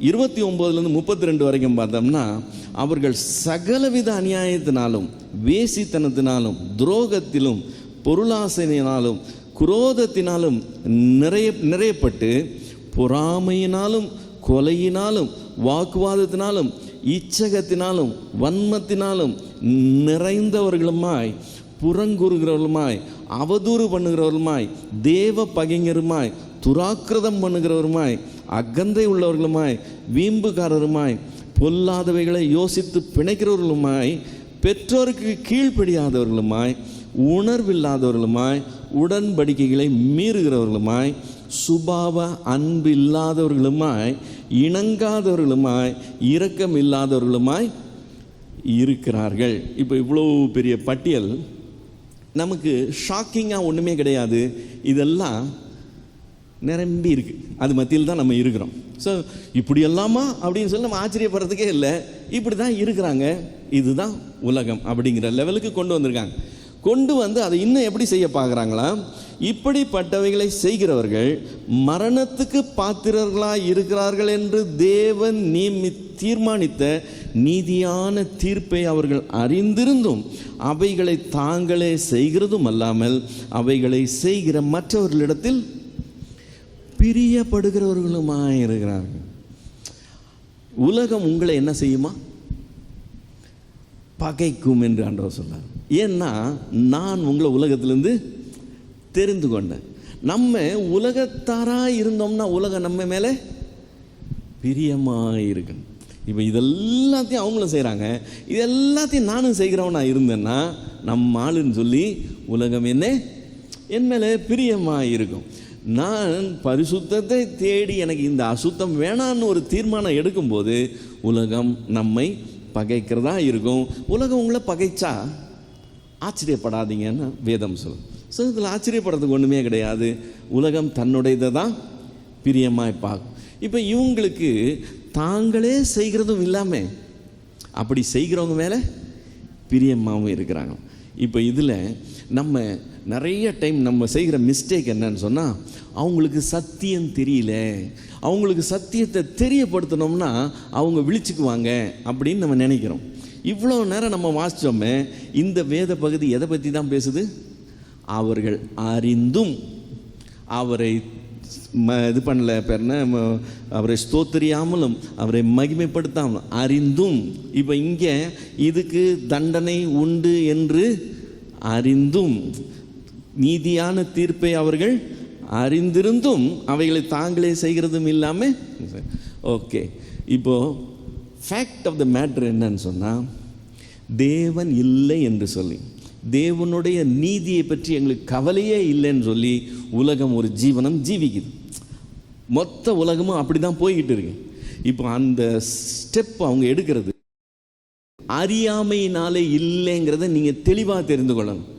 29 32 வரைக்கும் பார்த்தோம்னா, அவர்கள் சகலவித அநியாயத்தினாலும் வேசித்தனத்தினாலும் துரோகத்திலும் பொருளாசையினாலும் குரோதத்தினாலும் நிறையப்பட்டு பொறாமையினாலும் கொலையினாலும் வாக்குவாதத்தினாலும் இச்சகத்தினாலும் வன்மத்தினாலும் நிறைந்தவர்களுமாய் புறங்கூறுகிறவர்களுமாய் அவதூறு பண்ணுகிறவர்களுமாய் தேவ பகைஞருமாய் துராக்கிரதம் பண்ணுகிறவருமாய் அகந்தை உள்ளவர்களுமாய் வீம்புகாரருமாய் பொல்லாதவைகளை யோசித்து பிணைக்கிறவர்களுமாய் பெற்றோருக்கு கீழ்ப்படியாதவர்களுமாய் உணர்வில்லாதவர்களுமாய் உடன்படிக்கைகளை மீறுகிறவர்களுமாய் சுபாவ அன்பு இல்லாதவர்களுமாய் இணங்காதவர்களுமாய் இரக்கம் இல்லாதவர்களுமாய் இருக்கிறார்கள். இப்போ இவ்வளோ பெரிய பட்டியல் நமக்கு ஷாக்கிங்காக ஒன்றுமே கிடையாது. இதெல்லாம் நிரம்பி இருக்குது. அது மத்தியில் தான் நம்ம இருக்கிறோம். ஸோ இப்படி எல்லாமா அப்படின்னு சொல்லி நம்ம ஆச்சரியப்படுறதுக்கே இல்லை. இப்படி தான் இருக்கிறாங்க. இதுதான் உலகம் அப்படிங்கிற லெவலுக்கு கொண்டு வந்திருக்காங்க. கொண்டு வந்து அதை இன்னும் எப்படி செய்ய பார்க்குறாங்களா? இப்படிப்பட்டவைகளை செய்கிறவர்கள் மரணத்துக்கு பாத்திரர்களாக இருக்கிறார்கள் என்று தேவன் தீர்மானித்த நீதியான தீர்ப்பை அவர்கள் அறிந்திருந்தும் அவைகளை தாங்களே செய்கிறதும் அல்லாமல் அவைகளை செய்கிற மற்றவர்களிடத்தில் பிரியப்படுகிறவர்களுமாய் இருக்கிறார்கள். உலகம் உங்களை என்ன செய்யுமா? பகைக்கும் என்று ஆண்டவர் சொன்னார். ஏன்னா நான் உங்களை உலகத்திலிருந்து தெரிந்து கொண்டேன். நம்ம உலகத்தாராக இருந்தோம்னா உலகம் நம்ம மேலே பிரியமாக இருக்கணும். இப்போ இதெல்லாத்தையும் அவங்களும் செய்கிறாங்க, இது எல்லாத்தையும் நானும் செய்கிறவனா இருந்தேன்னா நம்ம ஆளுன்னு சொல்லி உலகம் என் மேலே பிரியமாக இருக்கும். நான் பரிசுத்தத்தை தேடி எனக்கு இந்த அசுத்தம் வேணான்னு ஒரு தீர்மானம் எடுக்கும்போது உலகம் நம்மை பகைக்கிறதா இருக்கும். உலகம் உங்களை பகைச்சா ஆச்சரியப்படாதீங்கன்னு வேதம் சொல்லும். ஸோ இதில் ஆச்சரியப்படுறதுக்கு ஒன்றுமே கிடையாது. உலகம் தன்னுடையதை தான் பிரியமாய் பார்க்கும். இப்போ இவங்களுக்கு தாங்களே செய்கிறதும் இல்லாமல் அப்படி செய்கிறவங்க மேலே பிரியமாகவும் இருக்கிறாங்க. இப்போ இதில் நம்ம நிறைய டைம் நம்ம செய்கிற மிஸ்டேக் என்னன்னு சொன்னால், அவங்களுக்கு சத்தியம் தெரியல, அவங்களுக்கு சத்தியத்தை தெரியப்படுத்தணும்னா அவங்க விழிச்சுக்குவாங்க அப்படின்னு நம்ம நினைக்கிறோம். இவ்வளோ நேரம் நம்ம வாசித்தோமே, இந்த வேத பகுதி எதை பற்றி தான் பேசுது? அவர்கள் அறிந்தும் அவரை இது பண்ணல, அவரை ஸ்தோத்திரியாமலும் அவரை மகிமைப்படுத்தாமலும் அறிந்தும். இப்போ இங்கே இதுக்கு தண்டனை உண்டு என்று அறிந்தும், நீதியான தீர்ப்பை அவர்கள் அறிந்திருந்தும் அவைகளை தாங்களே செய்கிறதும் இல்லாமல். ஓகே, இப்போது ஃபேக்ட் ஆஃப் த மேட்ரு என்னன்னு சொன்னால், தேவன் இல்லை என்று சொல்லி, தேவனுடைய நீதியை பற்றி எங்களுக்கு கவலையே இல்லைன்னு சொல்லி உலகம் ஒரு ஜீவனம் ஜீவிக்குது. மொத்த உலகமும் அப்படி தான் போய்கிட்டு இருக்கு. இப்போ அந்த ஸ்டெப் அவங்க எடுக்கிறது அறியாமையினாலே இல்லைங்கிறத நீங்கள் தெளிவாக தெரிந்து கொள்ளணும்.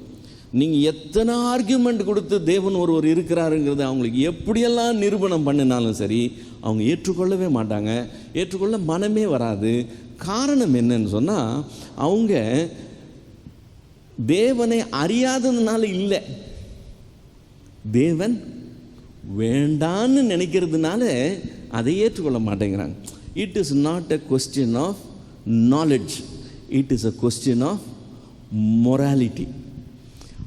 நீங்கள் எத்தனை ஆர்கியூமெண்ட் கொடுத்து தேவன் ஒருவர் இருக்கிறாருங்கிறத அவங்களுக்கு எப்படியெல்லாம் நிரூபணம் பண்ணினாலும் சரி, அவங்க ஏற்றுக்கொள்ளவே மாட்டாங்க, ஏற்றுக்கொள்ள மனமே வராது. காரணம் என்னன்னு சொன்னால், அவங்க தேவனை அறியாததுனால இல்லை, தேவன் வேண்டான்னு நினைக்கிறதுனால அதை ஏற்றுக்கொள்ள மாட்டேங்கிறாங்க. It is not a question of knowledge, it is a question of morality.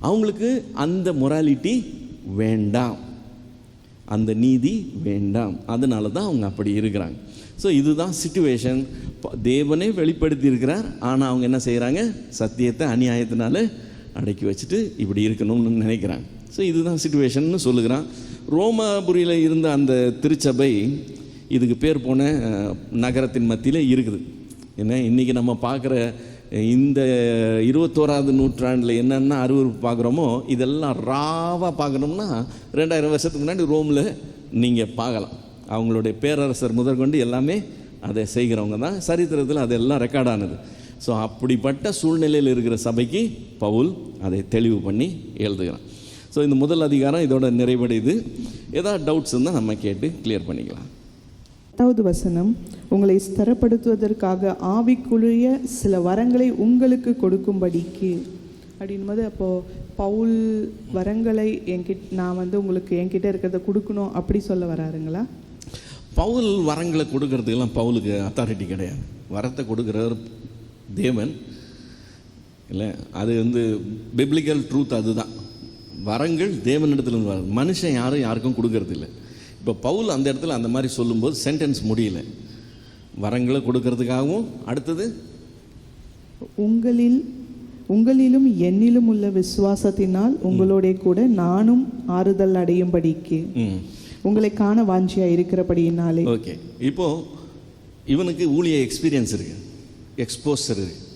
அவங்களுக்கு அந்த மொராலிட்டி வேண்டாம், அந்த நீதி வேண்டாம், அதனால தான் அவங்க அப்படி இருக்கிறாங்க. ஸோ இதுதான் சிச்சுவேஷன். தேவனே வெளிப்படுத்தி இருக்கிறார், ஆனால் அவங்க என்ன செய்கிறாங்க? சத்தியத்தை அநியாயத்தினால அடக்கி வச்சுட்டு இப்படி இருக்கணும்னு நினைக்கிறாங்க. ஸோ இதுதான் சிச்சுவேஷன்னு சொல்லுகிறான். ரோமாபுரியில் இருந்த அந்த திருச்சபை இதுக்கு பேர் போன நகரத்தின் மத்தியில் இருக்குது. ஏன்னா இன்றைக்கி நம்ம பார்க்குற இந்த 21ஆவது நூற்றாண்டில் என்னென்ன அருவருப்பு பார்க்குறோமோ இதெல்லாம் ராவாக பார்க்கணும்னா 2000 வருஷத்துக்கு முன்னாடி ரோமில் நீங்கள் பார்க்கலாம். அவங்களுடைய பேரரசர் முதற்கொண்டு எல்லாமே அதை செய்கிறவங்க தான். சரித்திரத்தில் அதெல்லாம் ரெக்கார்டானது. ஸோ அப்படிப்பட்ட சூழ்நிலையில் இருக்கிற சபைக்கு பவுல் அதை தெளிவு பண்ணி எழுதுகிறான். ஸோ இந்த முதல் அதிகாரம் இதோட நிறைவடையுது. ஏதாவது டவுட்ஸ் இருந்தால் நம்ம கேட்டு கிளியர் பண்ணிக்கலாம். 10வது வசனம், உங்களை ஸ்திரப்படுத்துவதற்காக ஆவிக்குரிய சில வரங்களை உங்களுக்கு கொடுக்கும்படிக்கு அப்படின்போது, அப்போது பவுல் வரங்களை நான் உங்களுக்கு என்கிட்ட இருக்கிறத கொடுக்கணும் அப்படி சொல்ல வராருங்களா? பவுல் வரங்களை கொடுக்கறதுக்கெல்லாம் பவுலுக்கு அத்தாரிட்டி கிடையாது. வரத்தை கொடுக்குறவர் தேவன் இல்லை. அது பிப்ளிக்கல் ட்ரூத். அதுதான், வரங்கள் தேவனிடத்துலேருந்து வர, மனுஷன் யாருக்கும் கொடுக்கறது இல்லை. இப்போ பவுல் அந்த இடத்துல அந்த மாதிரி சொல்லும்போது சென்டென்ஸ் முடியல. வரங்களை கொடுக்கறதுக்காகவும், அடுத்தது உங்களிலும் என்னிலும் உள்ள விசுவாசத்தினால் உங்களோட கூட நானும் ஆறுதல் அடையும்படிக்கு உங்களை காண வாஞ்சியா இருக்கிறபடியினாலே. ஓகே, இப்போது இவனுக்கு ஊழிய எக்ஸ்பீரியன்ஸ் இருக்குது, எக்ஸ்போசர் இருக்குது.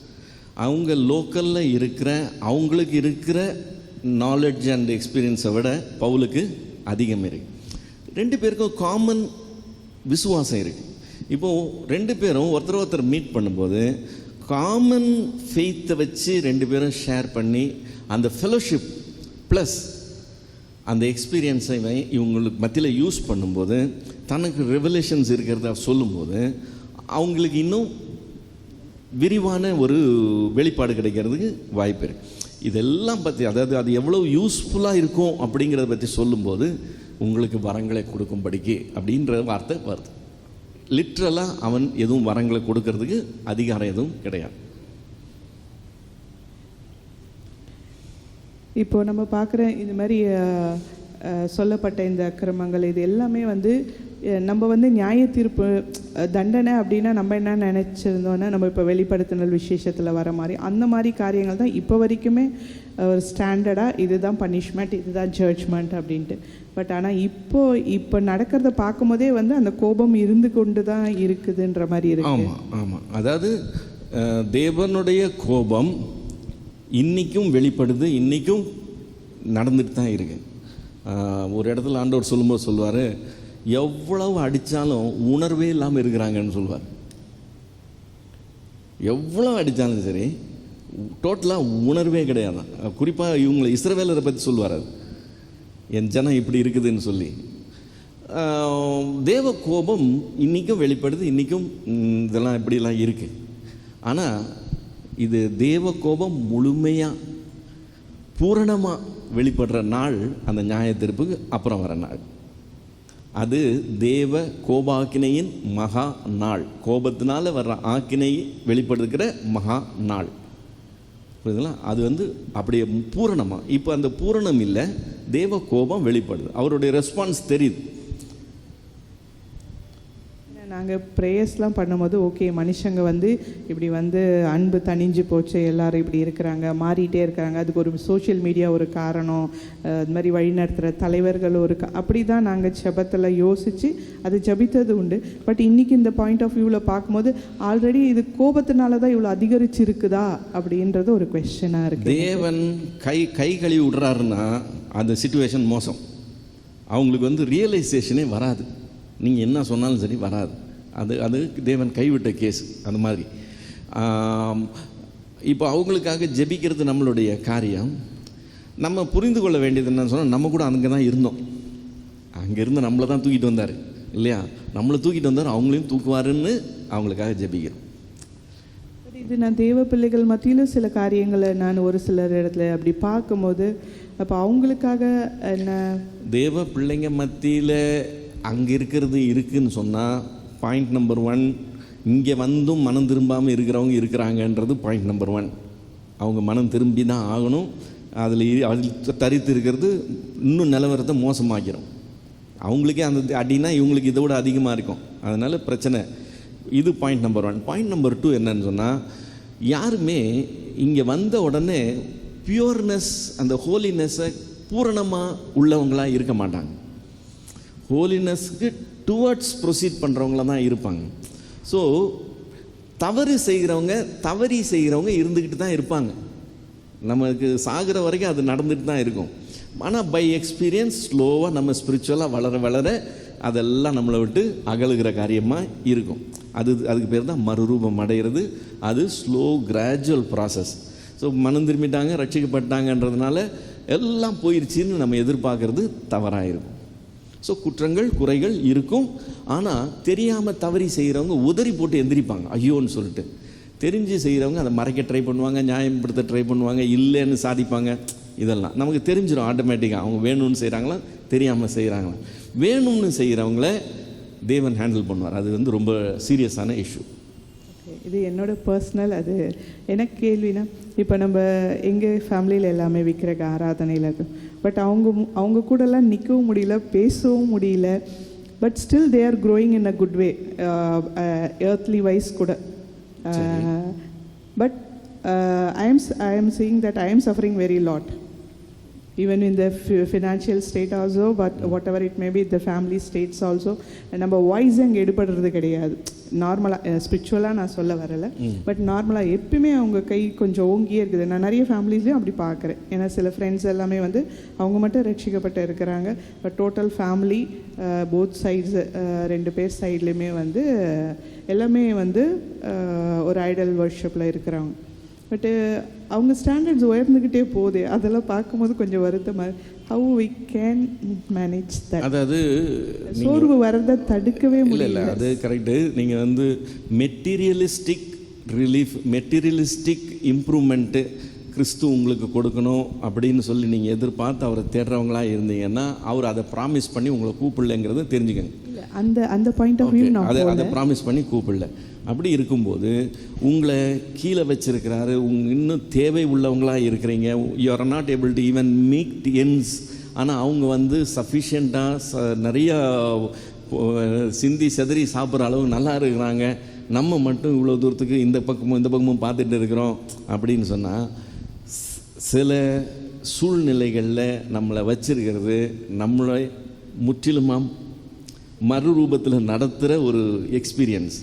அவங்க லோக்கலில் இருக்கிற அவங்களுக்கு இருக்கிற நாலெட்ஜ் அண்ட் எக்ஸ்பீரியன்ஸை விட பவுலுக்கு அதிகம் இருக்குது. 2 பேருக்கும் காமன் விசுவாசம் இருக்குது. இப்போது 2 பேரும் ஒருத்தர் மீட் பண்ணும்போது காமன் ஃபெய்த்தை வச்சு 2 பேரும் ஷேர் பண்ணி அந்த ஃபெலோஷிப் ப்ளஸ் அந்த எக்ஸ்பீரியன்ஸை இவங்களுக்கு மத்தியில் யூஸ் பண்ணும்போது, தனக்கு ரெவலேஷன்ஸ் இருக்கிறத சொல்லும்போது அவங்களுக்கு இன்னும் விரிவான ஒரு வெளிப்பாடு கிடைக்கிறதுக்கு வாய்ப்பு இருக்குது. இதெல்லாம் பற்றி, அதாவது அது எவ்வளோ யூஸ்ஃபுல்லாக இருக்கும் அப்படிங்கிறத பற்றி சொல்லும்போது, உங்களுக்கு வரங்களை கொடுக்கும்படிக்கு அப்படின்ற வார்த்தை வருது. லிட்ரலாக அவன் எதுவும் வரங்களை கொடுக்கறதுக்கு அதிகாரம் எதுவும் கிடையாது. இப்போ நம்ம பார்க்குற இந்த மாதிரி சொல்லப்பட்ட இந்த அக்கிரமங்கள் இது எல்லாமே நம்ம நியாய தீர்ப்பு தண்டனை அப்படின்னா நம்ம என்ன நினச்சிருந்தோன்னா, நம்ம இப்போ வெளிப்படுத்தினல் விசேஷத்தில் வர மாதிரி அந்த மாதிரி காரியங்கள் தான் இப்போ வரைக்குமே ஒரு ஸ்டாண்டர்டாக இதுதான் பனிஷ்மெண்ட், இதுதான் ஜட்ஜ்மெண்ட் அப்படின்ட்டு. பட் ஆனால் இப்போ நடக்கிறத பார்க்கும்போதே அந்த கோபம் இருந்து கொண்டு தான் இருக்குதுன்ற மாதிரி இருக்கு. ஆமாம் ஆமாம், அதாவது தேவனுடைய கோபம் இன்றைக்கும் வெளிப்படுது, இன்றைக்கும் நடந்துட்டு தான் இருக்கு. ஒரு இடத்துல ஆண்டவர் சொல்லும்போது சொல்லுவார், எவ்வளவு அடித்தாலும் உணர்வே இல்லாமல் இருக்கிறாங்கன்னு சொல்லுவார். எவ்வளோ அடித்தாலும் சரி, டோட்டலாக உணர்வே கிடையாது. குறிப்பாக இவங்களை இஸ்ரவேலரை பற்றி சொல்லுவார், அது என் ஜனம் இப்படி இருக்குதுன்னு சொல்லி. தேவ கோபம் இன்றைக்கும் வெளிப்படுது, இன்றைக்கும் இதெல்லாம் இப்படிலாம் இருக்குது. ஆனால் இது தேவ கோபம் முழுமையாக பூரணமாக வெளிப்படுற நாள் அந்த நியாய தீர்ப்புக்கு அப்புறம் வர நாள். அது தேவ கோபாக்கினையின் மகா நாள். கோபத்தினால வர்ற ஆக்கினையை வெளிப்படுத்துகிற மகா நாள். புரியுதுங்களா? அது வந்து அப்படியே பூரணமாக. இப்போ அந்த பூரணம் இல்லை, தேவ கோபம் வெளிப்படுது, அவருடைய ரெஸ்பான்ஸ் தெரியுது. நாங்கள் ப்ரேயர்ஸ்லாம் பண்ணும்போது ஓகே, மனுஷங்க வந்து இப்படி வந்து அன்பு தணிஞ்சு போச்சு, எல்லாரும் இப்படி இருக்கிறாங்க, மாறிட்டே இருக்கிறாங்க, அதுக்கு ஒரு சோஷியல் மீடியா ஒரு காரணம், அது மாதிரி வழிநடத்துகிற தலைவர்கள் ஒரு அப்படி தான் நாங்கள் ஜெபத்தில் யோசித்து அது ஜபித்தது உண்டு. பட் இன்றைக்கி இந்த பாயிண்ட் ஆஃப் வியூவில் பார்க்கும்போது ஆல்ரெடி இது கோபத்தினால தான் இவ்வளோ அதிகரிச்சிருக்குதா அப்படின்றது ஒரு கொஸ்டினாக இருக்குது. தேவன் கை கழுவி விடுறாருன்னா அந்த சிச்சுவேஷன் மோசம். அவங்களுக்கு வந்து ரியலைசேஷனே வராது, நீங்கள் என்ன சொன்னாலும் சரி வராது. அது தேவன் கைவிட்ட கேஸ். அந்த மாதிரி இப்போ அவங்களுக்காக ஜெபிக்கிறது நம்மளுடைய காரியம். நம்ம புரிந்து கொள்ள வேண்டியது என்னன்னு சொன்னால், நம்ம கூட அங்கே தான் இருந்தோம், அங்கேருந்து நம்மளை தான் தூக்கிட்டு வந்தார் இல்லையா? நம்மளை தூக்கிட்டு வந்தார், அவங்களையும் தூக்குவாருன்னு அவங்களுக்காக ஜெபிக்கிறோம். இது நான் தேவ பிள்ளைகள் மத்தியில் சில காரியங்களை நான் ஒரு சிலர் இடத்துல அப்படி பார்க்கும்போது, அப்போ அவங்களுக்காக என்ன தேவ பிள்ளைங்க மத்தியில் அங்கே இருக்கிறது இருக்குதுன்னு சொன்னால், பாயிண்ட் நம்பர் 1, இங்கே வந்தும் மனம் திரும்பாமல் இருக்கிறவங்க இருக்கிறாங்கன்றது பாயிண்ட் நம்பர் 1. அவங்க மனம் திரும்பி தான் ஆகணும். அதில் தரித்து இருக்கிறது இன்னும் நிலவரத்தை மோசமாக்கிறோம். அவங்களுக்கே அந்த அடினா இவங்களுக்கு இதை விட அதிகமாக இருக்கும். அதனால் பிரச்சனை. இது பாயிண்ட் நம்பர் 1. பாயிண்ட் நம்பர் 2 என்னன்னு சொன்னால், யாருமே இங்கே வந்த உடனே பியூர்னஸ், அந்த ஹோலினஸ்ஸை பூரணமாக உள்ளவங்களாக இருக்க மாட்டாங்க. ஹோலினஸ்க்கு டுவர்ட்ஸ் ப்ரொசீட் பண்ணுறவங்கள தான் இருப்பாங்க. ஸோ தவறி செய்கிறவங்க இருந்துக்கிட்டு தான் இருப்பாங்க. நமக்கு சாகிற வரைக்கும் அது நடந்துட்டு தான் இருக்கும். ஆனால் பை எக்ஸ்பீரியன்ஸ் ஸ்லோவாக நம்ம ஸ்பிரிச்சுவலாக வளர அதெல்லாம் நம்மளை விட்டு அகலுகிற காரியமாக இருக்கும். அதுக்கு பேர் தான் மறுரூபம் அடைகிறது. அது ஸ்லோ கிராஜுவல் ப்ராசஸ். ஸோ மனம் திரும்பிட்டாங்க, ரட்சிக்கப்பட்டாங்கன்றதுனால எல்லாம் போயிடுச்சின்னு நம்ம எதிர்பார்க்கறது தவறாக இருக்கும். ஸோ குற்றங்கள் குறைகள் இருக்கும். ஆனால் தெரியாமல் தவறி செய்கிறவங்க உதறி போட்டு எந்திரிப்பாங்க ஐயோன்னு சொல்லிட்டு. தெரிஞ்சு செய்கிறவங்க அதை மறைக்க ட்ரை பண்ணுவாங்க, நியாயப்படுத்த ட்ரை பண்ணுவாங்க, இல்லைன்னு சாதிப்பாங்க. இதெல்லாம் நமக்கு தெரிஞ்சிடும் ஆட்டோமேட்டிக்காக. அவங்க வேணும்னு செய்கிறாங்களா, தெரியாமல் செய்கிறாங்களா. வேணும்னு செய்கிறவங்கள தேவன் ஹேண்டில் பண்ணுவார். அது வந்து ரொம்ப சீரியஸான இஷ்யூ. இது என்னோட பர்சனல். அது எனக்கு கேள்வினா, இப்போ நம்ம எங்கள் ஃபேமிலியில் எல்லாமே விற்கிற ஆராதனையில் இருக்கும். பட் அவங்க கூடலாம் நிற்கவும் முடியல, பேசவும் முடியல. But still they are growing in a good way, earthly wise கூட. But I am seeing that I am suffering very lot, even in the financial state also, but whatever it may be, the family states also. நம்ம voice அங்கே எடுப்படுறது கிடையாது. நார்மலாக ஸ்பிரிச்சுவலாக நான் சொல்ல வரலை, but நார்மலாக எப்பயுமே அவங்க கை கொஞ்சம் ஓங்கியே இருக்குது. நான் நிறைய ஃபேமிலிஸ்லேயும் அப்படி பார்க்குறேன். ஏன்னா சில ஃப்ரெண்ட்ஸ் எல்லாமே வந்து அவங்க மட்டும் ரட்சிக்கப்பட்டு இருக்கிறாங்க. But total family both sides, 2 பேர் சைட்லேயுமே வந்து எல்லாமே வந்து ஒரு ஐடல் வர்ஷிப்பில் இருக்கிறாங்க. பட்டு அவங்க ஸ்டாண்டர்ட்ஸ் உயர்ந்துக்கிட்டே போகுது. அதெல்லாம் பார்க்கும்போது கொஞ்சம் வருத்தமாக, how we can manage that. அதாவது சோர்வு வரதை தடுக்கவே முடியல. அது கரெக்டு. நீங்கள் வந்து மெட்டீரியலிஸ்டிக் ரிலீஃப், மெட்டீரியலிஸ்டிக் இம்ப்ரூவ்மெண்ட்டு கிறிஸ்து உங்களுக்கு கொடுக்கணும் அப்படின்னு சொல்லி நீங்கள் எதிர்பார்த்து அவரை தேடுறவங்களாக இருந்தீங்கன்னா, அவர் அதை ப்ராமிஸ் பண்ணி உங்களை கூப்பிடலைங்கிறத தெரிஞ்சுக்கங்க. அந்த பாயிண்ட் ஆஃப் வியூ அதை ப்ராமிஸ் பண்ணி கூப்பிடல. அப்படி இருக்கும்போது உங்களை கீழே வச்சிருக்கிறாரு. இன்னும் தேவை உள்ளவங்களாக இருக்கிறீங்க. You are not able to even meet ends. ஆனால் அவங்க வந்து சஃபிஷியண்ட்டாக நிறையா சிந்தி செதறி சாப்பிட்ற அளவு நல்லா இருக்கிறாங்க. நம்ம மட்டும் இவ்வளோ தூரத்துக்கு இந்த பக்கமும் பார்த்துட்டு இருக்கிறோம் அப்படின்னு சொன்னால், சில சூழ்நிலைகளில் நம்மளை வச்சிருக்கிறது நம்மளை முற்றிலுமாக மறுரூபத்தில் நடத்துகிற ஒரு எக்ஸ்பீரியன்ஸ்.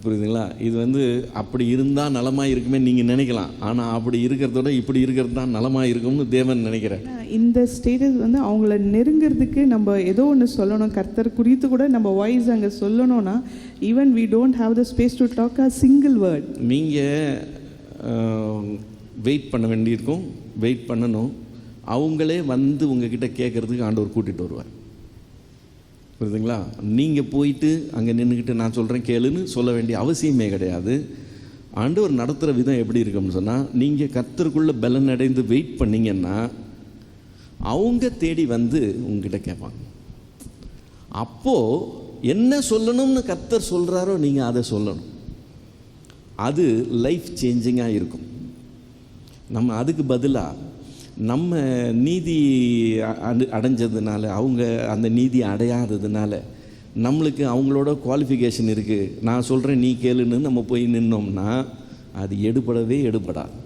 புரியுதுங்களா? இது வந்து அப்படி இருந்தால் நலமாக இருக்குமே நீங்கள் நினைக்கலாம். ஆனால் அப்படி இருக்கிறதோட இப்படி இருக்கிறது தான் நலமாக இருக்கும்னு தேவன் நினைக்கிறேன். இந்த ஸ்டேட்டஸ் வந்து அவங்கள நெருங்கிறதுக்கு நம்ம ஏதோ ஒன்று சொல்லணும். கர்த்தர் குறித்து கூட நம்ம வாய்ஸ் அங்கே சொல்லணும்னா, even we don't have the space to talk a single word. நீங்கள் வெயிட் பண்ண வேண்டியிருக்கும், வெயிட் பண்ணணும். அவங்களே வந்து உங்ககிட்ட கேட்குறதுக்கு ஆண்டவர் கூட்டிகிட்டு வருவார். புரியுதுங்களா? நீங்கள் போயிட்டு அங்கே நின்றுக்கிட்டு நான் சொல்கிறேன் கேளுன்னு சொல்ல வேண்டிய அவசியமே கிடையாது. ஆண்டவர் நடத்துகிற விதம் எப்படி இருக்கும்னு சொன்னால், நீங்கள் கர்த்தருக்குள்ளே பலன் அடைந்து வெயிட் பண்ணிங்கன்னா அவங்க தேடி வந்து உங்ககிட்ட கேட்பாங்க. அப்போது என்ன சொல்லணும்னு கர்த்தர் சொல்கிறாரோ நீங்கள் அதை சொல்லணும். அது லைஃப் சேஞ்சிங்காக இருக்கும். நம்ம அதுக்கு பதிலாக நம்ம நீதி அடைஞ்சதுனால, அவங்க அந்த நீதி அடையாததுனால, நம்மளுக்கு அவங்களோட குவாலிஃபிகேஷன் இருக்குது, நான் சொல்கிறேன் நீ கேளுன்னு நம்ம போய் நின்னோம்னா அது எடுபடவே எடுபடாது.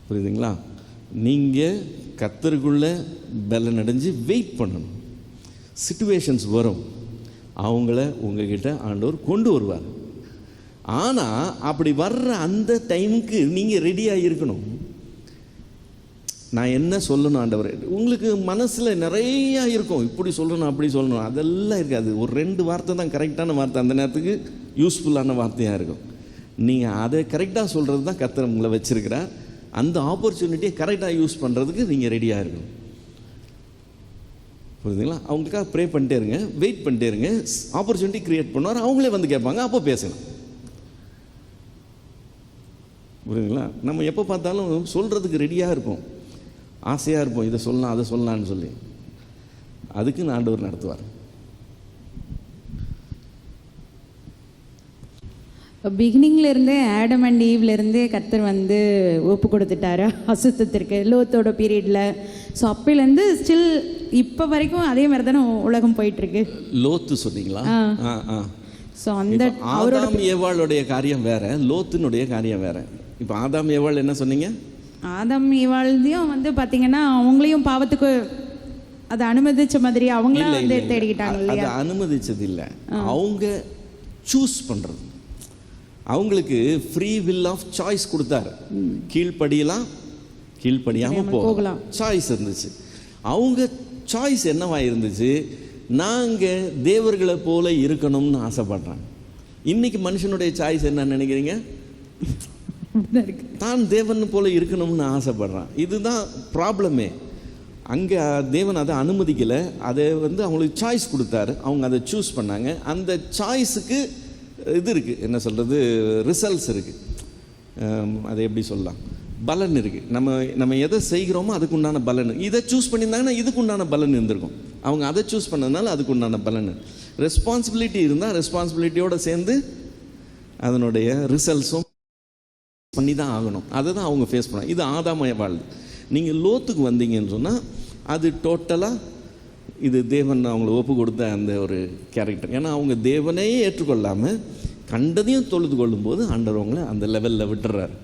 புரியுதுங்களா? நீங்கள் கர்த்தருக்குள்ளே பலன் அடைஞ்சு வெயிட் பண்ணணும். சிச்சுவேஷன்ஸ் வரும், அவங்கள உங்ககிட்ட ஆண்டவர் கொண்டு வருவார். ஆனால் அப்படி வர்ற அந்த டைமுக்கு நீங்கள் ரெடியாக இருக்கணும். நான் என்ன சொல்லணும் ஆண்டவர், உங்களுக்கு மனசில் நிறையா இருக்கும், இப்படி சொல்லணும் அப்படி சொல்லணும், அதெல்லாம் இருக்காது. ஒரு 2 வார்த்தை தான் கரெக்டான வார்த்தை, அந்த நேரத்துக்கு யூஸ்ஃபுல்லான வார்த்தையாக இருக்கும். நீங்கள் அதை கரெக்டாக சொல்கிறது தான் கர்த்தர் உங்களை வச்சுருக்கிறார். அந்த ஆப்பர்ச்சுனிட்டியை கரெக்டாக யூஸ் பண்ணுறதுக்கு நீங்கள் ரெடியாக இருக்கணும். புரியுதுங்களா? அவங்களுக்காக ப்ரே பண்ணிட்டே இருங்க, வெயிட் பண்ணிட்டே இருங்க. ஆப்பர்ச்சுனிட்டி க்ரியேட் பண்ணுவார், அவங்களே வந்து கேட்பாங்க, அப்போ பேசணும். புரியுதுங்களா? நம்ம எப்போ பார்த்தாலும் சொல்கிறதுக்கு ரெடியாக இருப்போம், ஆசையாக இருப்போம், இதை சொல்லலாம் அதை சொல்லலான்னு சொல்லி. அதுக்கு ஆண்டவர் நடத்துவார். பிகினிங்லேருந்தே ஆடம் அண்ட் ஈவ்லேருந்தே கர்த்தர் வந்து ஒப்பு கொடுத்துட்டாரு அசுத்தத்திற்கு, லோத்தோட பீரியடில். ஸோ அப்போலேருந்து ஸ்டில் இப்போ வரைக்கும் அதே மாதிரி தானே உலகம் போயிட்டுருக்கு. லோத்து சொன்னீங்களா? ஸோ அந்த ஆதாம் ஏவாளுடைய காரியம் வேற, லோத்தினுடைய காரியம் வேற. இப்போ ஆதாம் ஏவாள் என்ன சொன்னீங்க? ஆதாம் ஏவாளையும் வந்து பார்த்தீங்கன்னா அவங்களையும் பாவத்துக்கு அதை அனுமதிச்ச மாதிரி அவங்களும் வந்து தேடிக்கிட்டாங்க இல்லையா? அதை அனுமதிச்சது இல்லை, அவங்க சூஸ் பண்ணுறது. அவங்களுக்கு ஃப்ரீ வில் ஆஃப் சாய்ஸ் கொடுத்தாரு. கீழ்ப்படியலாம், கீழ்ப்படியாமல் போகலாம், சாய்ஸ் இருந்துச்சு. அவங்க சாய்ஸ் என்னவா இருந்துச்சு? நாங்கள் தேவர்களை போல இருக்கணும்னு ஆசைப்படுறாங்க. இன்னைக்கு மனுஷனுடைய சாய்ஸ் என்ன நினைக்கிறீங்க? தான் தேவன் போல இருக்கணும்னு ஆசைப்படுறான். இதுதான் ப்ராப்ளமே. அங்கே தேவன் அதை அனுமதிக்கலை, அதை வந்து அவங்களுக்கு சாய்ஸ் கொடுத்தாரு, அவங்க அதை சூஸ் பண்ணாங்க. அந்த சாய்ஸுக்கு இது இருக்குது, என்ன சொல்கிறது, ரிசல்ட்ஸ் இருக்குது. அதை எப்படி சொல்லலாம், பலன் இருக்குது. நம்ம எதை செய்கிறோமோ அதுக்கு உண்டான பலன். இதை சூஸ் பண்ணியிருந்தாங்கன்னா இதுக்கு உண்டான பலன் இருந்திருக்கும். அவங்க அதை சூஸ் பண்ணதுனால அதுக்கு உண்டான பலன். ரெஸ்பான்சிபிலிட்டி இருந்தால் ரெஸ்பான்சிபிலிட்டியோடு சேர்ந்து அதனுடைய ரிசல்ட்ஸும் பண்ணி தான் ஆகணும். அதை தான் அவங்க ஃபேஸ் பண்ணாங்க. இது ஆதாம் ஏவாள். நீங்கள் லோத்துக்கு வந்தீங்கன்னு சொன்னால் அது டோட்டலாக இது தேவன் அவங்களை ஒப்பு கொடுத்த அந்த ஒரு கேரக்டர். ஏன்னா அவங்க தேவனையே ஏற்றுக்கொள்ளாமல் கண்டதையும் தொழுது கொள்ளும்போது ஆண்டவர் அவங்களை அந்த லெவலில் விட்டுறாரு.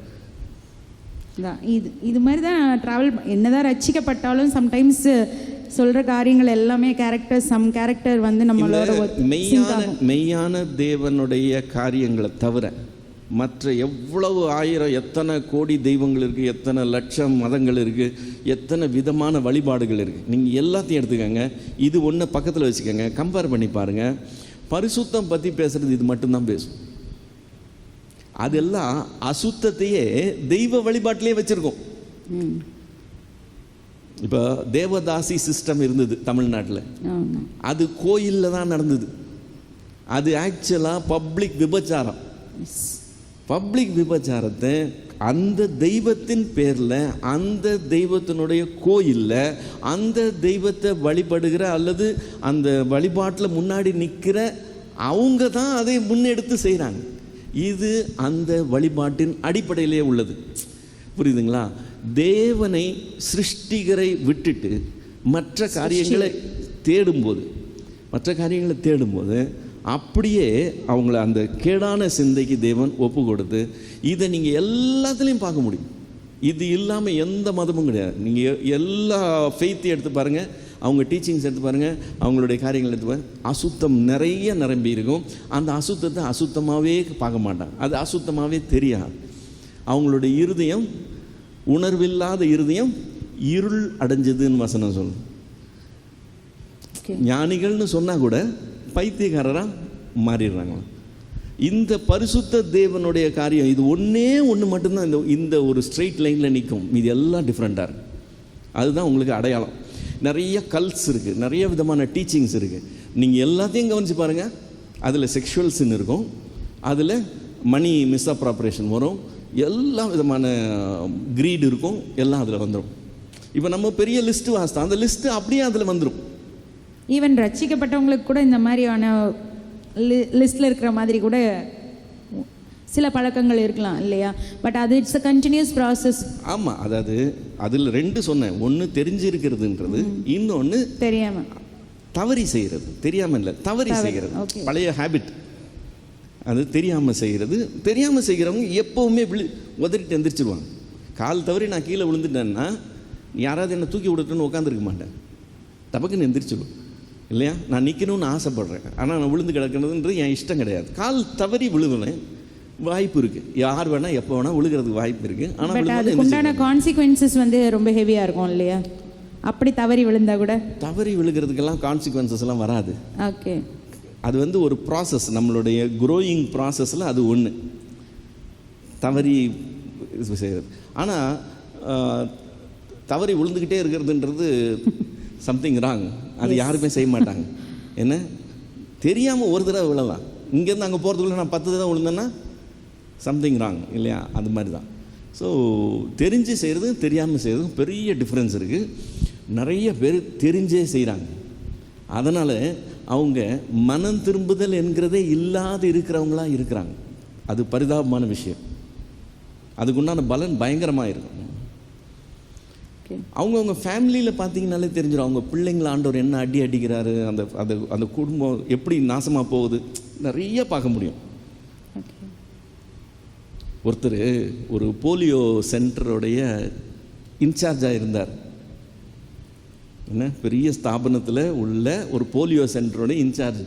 இது மாதிரி தான் ட்ராவல். என்னதான் ரட்சிக்கப்பட்டாலும் சம்டைம்ஸ் சொல்கிற காரியங்கள் எல்லாமே சம் கேரக்டர் வந்து நம்மளோட மெய்யான தேவனுடைய காரியங்களை தவிர மற்ற எவ்வளவு ஆயிரம், எத்தனை கோடி தெய்வங்கள் இருக்குது, எத்தனை லட்சம் மதங்கள் இருக்குது, எத்தனை விதமான வழிபாடுகள் இருக்குது. நீங்கள் எல்லாத்தையும் எடுத்துக்கோங்க, இது ஒன்று பக்கத்தில் வச்சுக்கோங்க, கம்பேர் பண்ணி பாருங்கள். பரிசுத்தம் பற்றி பேசுகிறது இது மட்டும்தான் பேசும். அதெல்லாம் அசுத்தத்தையே தெய்வ வழிபாட்டிலே வச்சுருக்கோம். இப்போ தேவதாசி சிஸ்டம் இருந்தது தமிழ்நாட்டில், அது கோயிலில் தான் நடந்தது. அது ஆக்சுவலாக பப்ளிக் விபச்சாரம். பப்ளிக் விபச்சாரத்தை அந்த தெய்வத்தின் பேரில், அந்த தெய்வத்தினுடைய கோயிலில், அந்த தெய்வத்தை வழிபடுகிற அல்லது அந்த வழிபாட்டில் முன்னாடி நிற்கிற அவங்க தான் அதை முன்னெடுத்து செய்கிறாங்க. இது அந்த வழிபாட்டின் அடிப்படையிலே உள்ளது. புரியுதுங்களா? தேவனை சிருஷ்டிகரை விட்டுட்டு மற்ற காரியங்களை தேடும்போது அப்படியே அவங்கள அந்த கேடான சிந்தைக்கு தேவன் ஒப்பு கொடுத்து, இதை நீங்கள் எல்லாத்துலேயும் பார்க்க முடியும். இது இல்லாமல் எந்த மதமும் கிடையாது. நீங்கள் எல்லா ஃபெய்த்தையும் எடுத்து பாருங்கள், அவங்க டீச்சிங்ஸ் எடுத்து பாருங்கள், அவங்களுடைய காரியங்கள் எடுத்து பாருங்கள், அசுத்தம் நிறைய நிரம்பி இருக்கும். அந்த அசுத்தத்தை அசுத்தமாகவே பார்க்க மாட்டாங்க, அது அசுத்தமாகவே தெரியாது. அவங்களுடைய இருதயம், உணர்வில்லாத இருதயம் இருள் அடைஞ்சதுன்னு வசனம் சொல்லும். ஞானிகள்னு சொன்னால் கூட பைத்தியக்காரராக மாறிடுறாங்க. இந்த பரிசுத்த தேவனுடைய காரியம் இது ஒன்று மட்டும்தான் இந்த ஒரு ஸ்ட்ரெயிட் லைனில் நிற்கும். இது எல்லாம் டிஃப்ரெண்ட்டாக இருக்குது. அதுதான் உங்களுக்கு அடையாளம். நிறைய கல்ட்ஸ் இருக்குது, நிறைய விதமான டீச்சிங்ஸ் இருக்குது. நீங்கள் எல்லாத்தையும் கவனித்து பாருங்கள். அதில் செக்ஷுவல் சின் இருக்கும், அதில் மணி மிஸ்அப்ராப்ரேஷன் வரும், எல்லா விதமான கிரீடு இருக்கும், எல்லாம் அதில் வந்துடும். இப்போ நம்ம பெரிய லிஸ்ட்டு வாசித்தோம், அந்த லிஸ்ட்டு அப்படியே அதில் வந்துடும். ஈவன் ரட்சிக்கப்பட்டவங்களுக்கு கூட இந்த மாதிரியான லிஸ்ட்டில் இருக்கிற மாதிரி கூட சில பழக்கங்கள் இருக்கலாம் இல்லையா? பட் அது இட்ஸ் அ கண்டினியூஸ் ப்ராசஸ். ஆமாம், அதாவது அதில் 2 சொன்னேன். ஒன்று தெரிஞ்சிருக்கிறதுன்றது, இன்னொன்று தெரியாமல் தவறி செய்கிறது. தெரியாமல் இல்லை, தவறி செய்கிறது, பழைய ஹேபிட். அது தெரியாமல் செய்கிறது. தெரியாமல் செய்கிறவங்க எப்போவுமே உதறிட்டு எந்திரிச்சிருவாங்க. கால் தவறி நான் கீழே விழுந்துட்டேன்னா யாராவது என்னை தூக்கி விடட்டுன்னு உட்காந்துருக்க மாட்டேன், டபக்குன்னு எந்திரிச்சிடும் இல்லையா? நான் நிற்கணும்னு ஆசைப்பட்றேன், ஆனால் நான் விழுந்து கிடக்கிறதுன்றது என் இஷ்டம் கிடையாது. கால் தவறி விழுவேன், வாய்ப்பு இருக்குது. யார் வேணால் எப்போ வேணால் விழுகிறதுக்கு வாய்ப்பு இருக்குது. ஆனால் அதுக்கு உண்டான கான்சிக்வன்சஸ் வந்து ரொம்ப ஹெவியாக இருக்கும் இல்லையா? அப்படி தவறி விழுந்தா கூட தவறி விழுகிறதுக்கெல்லாம் கான்சிக்வன்சஸ் எல்லாம் வராது. ஓகே, அது வந்து ஒரு ப்ராசஸ், நம்மளுடைய க்ரோயிங் ப்ராசஸில் அது ஒன்று தவறி செய்கிறது. ஆனால் தவறி விழுந்துக்கிட்டே இருக்கிறதுன்றது சம்திங் ராங். அது யாருமே செய்ய மாட்டாங்க. என்ன, தெரியாமல் ஒரு தடவை விழலாம், இங்கேருந்து அங்கே போகிறதுக்குள்ள நான் 10 தடவை விழுந்தேன்னா சம்திங் ராங் இல்லையா? அது மாதிரி தான். ஸோ தெரிஞ்சு செய்கிறது தெரியாமல் செய்கிறதும் பெரிய டிஃப்ரென்ஸ் இருக்குது. நிறைய பேர் தெரிஞ்சே செய்கிறாங்க, அதனால் அவங்க மனம் திரும்புதல் என்கிறதே இல்லாது இருக்கிறவங்களாக இருக்கிறாங்க. அது பரிதாபமான விஷயம். அதுக்குண்டான பலன் பயங்கரமாக இருக்கும். அவங்கவுங்க ஃபேமிலியில் பார்த்தீங்கன்னாலே தெரிஞ்சிடும், அவங்க பிள்ளைங்களை ஆண்டவர் என்ன அடி அடிக்கிறாரு, அந்த அந்த அந்த குடும்பம் எப்படி நாசமாக போகுது, நிறைய பார்க்க முடியும். ஒருத்தர் ஒரு போலியோ சென்டருடைய இன்சார்ஜாக இருந்தார். என்ன, பெரிய ஸ்தாபனத்தில் உள்ள ஒரு போலியோ சென்டரோடைய இன்சார்ஜ்.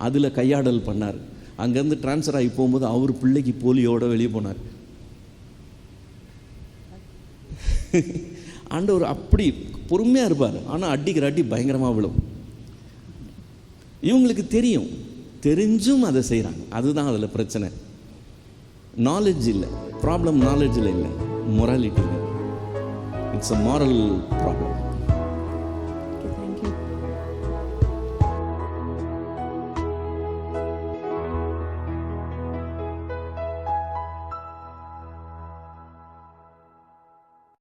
அதில் கையாடல் பண்ணார். அங்கேருந்து ட்ரான்ஸ்ஃபர் ஆகி போகும்போது அவர் பிள்ளைக்கு போலியோட வெளியே போனார். ஆண்டவர் அப்படி பொறுமையாக இருப்பார், ஆனால் அடிக்கிற அடி பயங்கரமாக விழும். இவங்களுக்கு தெரியும், தெரிஞ்சும் அதை செய்கிறாங்க. அதுதான் அதில் பிரச்சனை. நாலேஜ் இல்லை, ப்ராப்ளம் நாலேஜில் இல்லை, மொராலிட்டி இல்லை. It's a moral problem.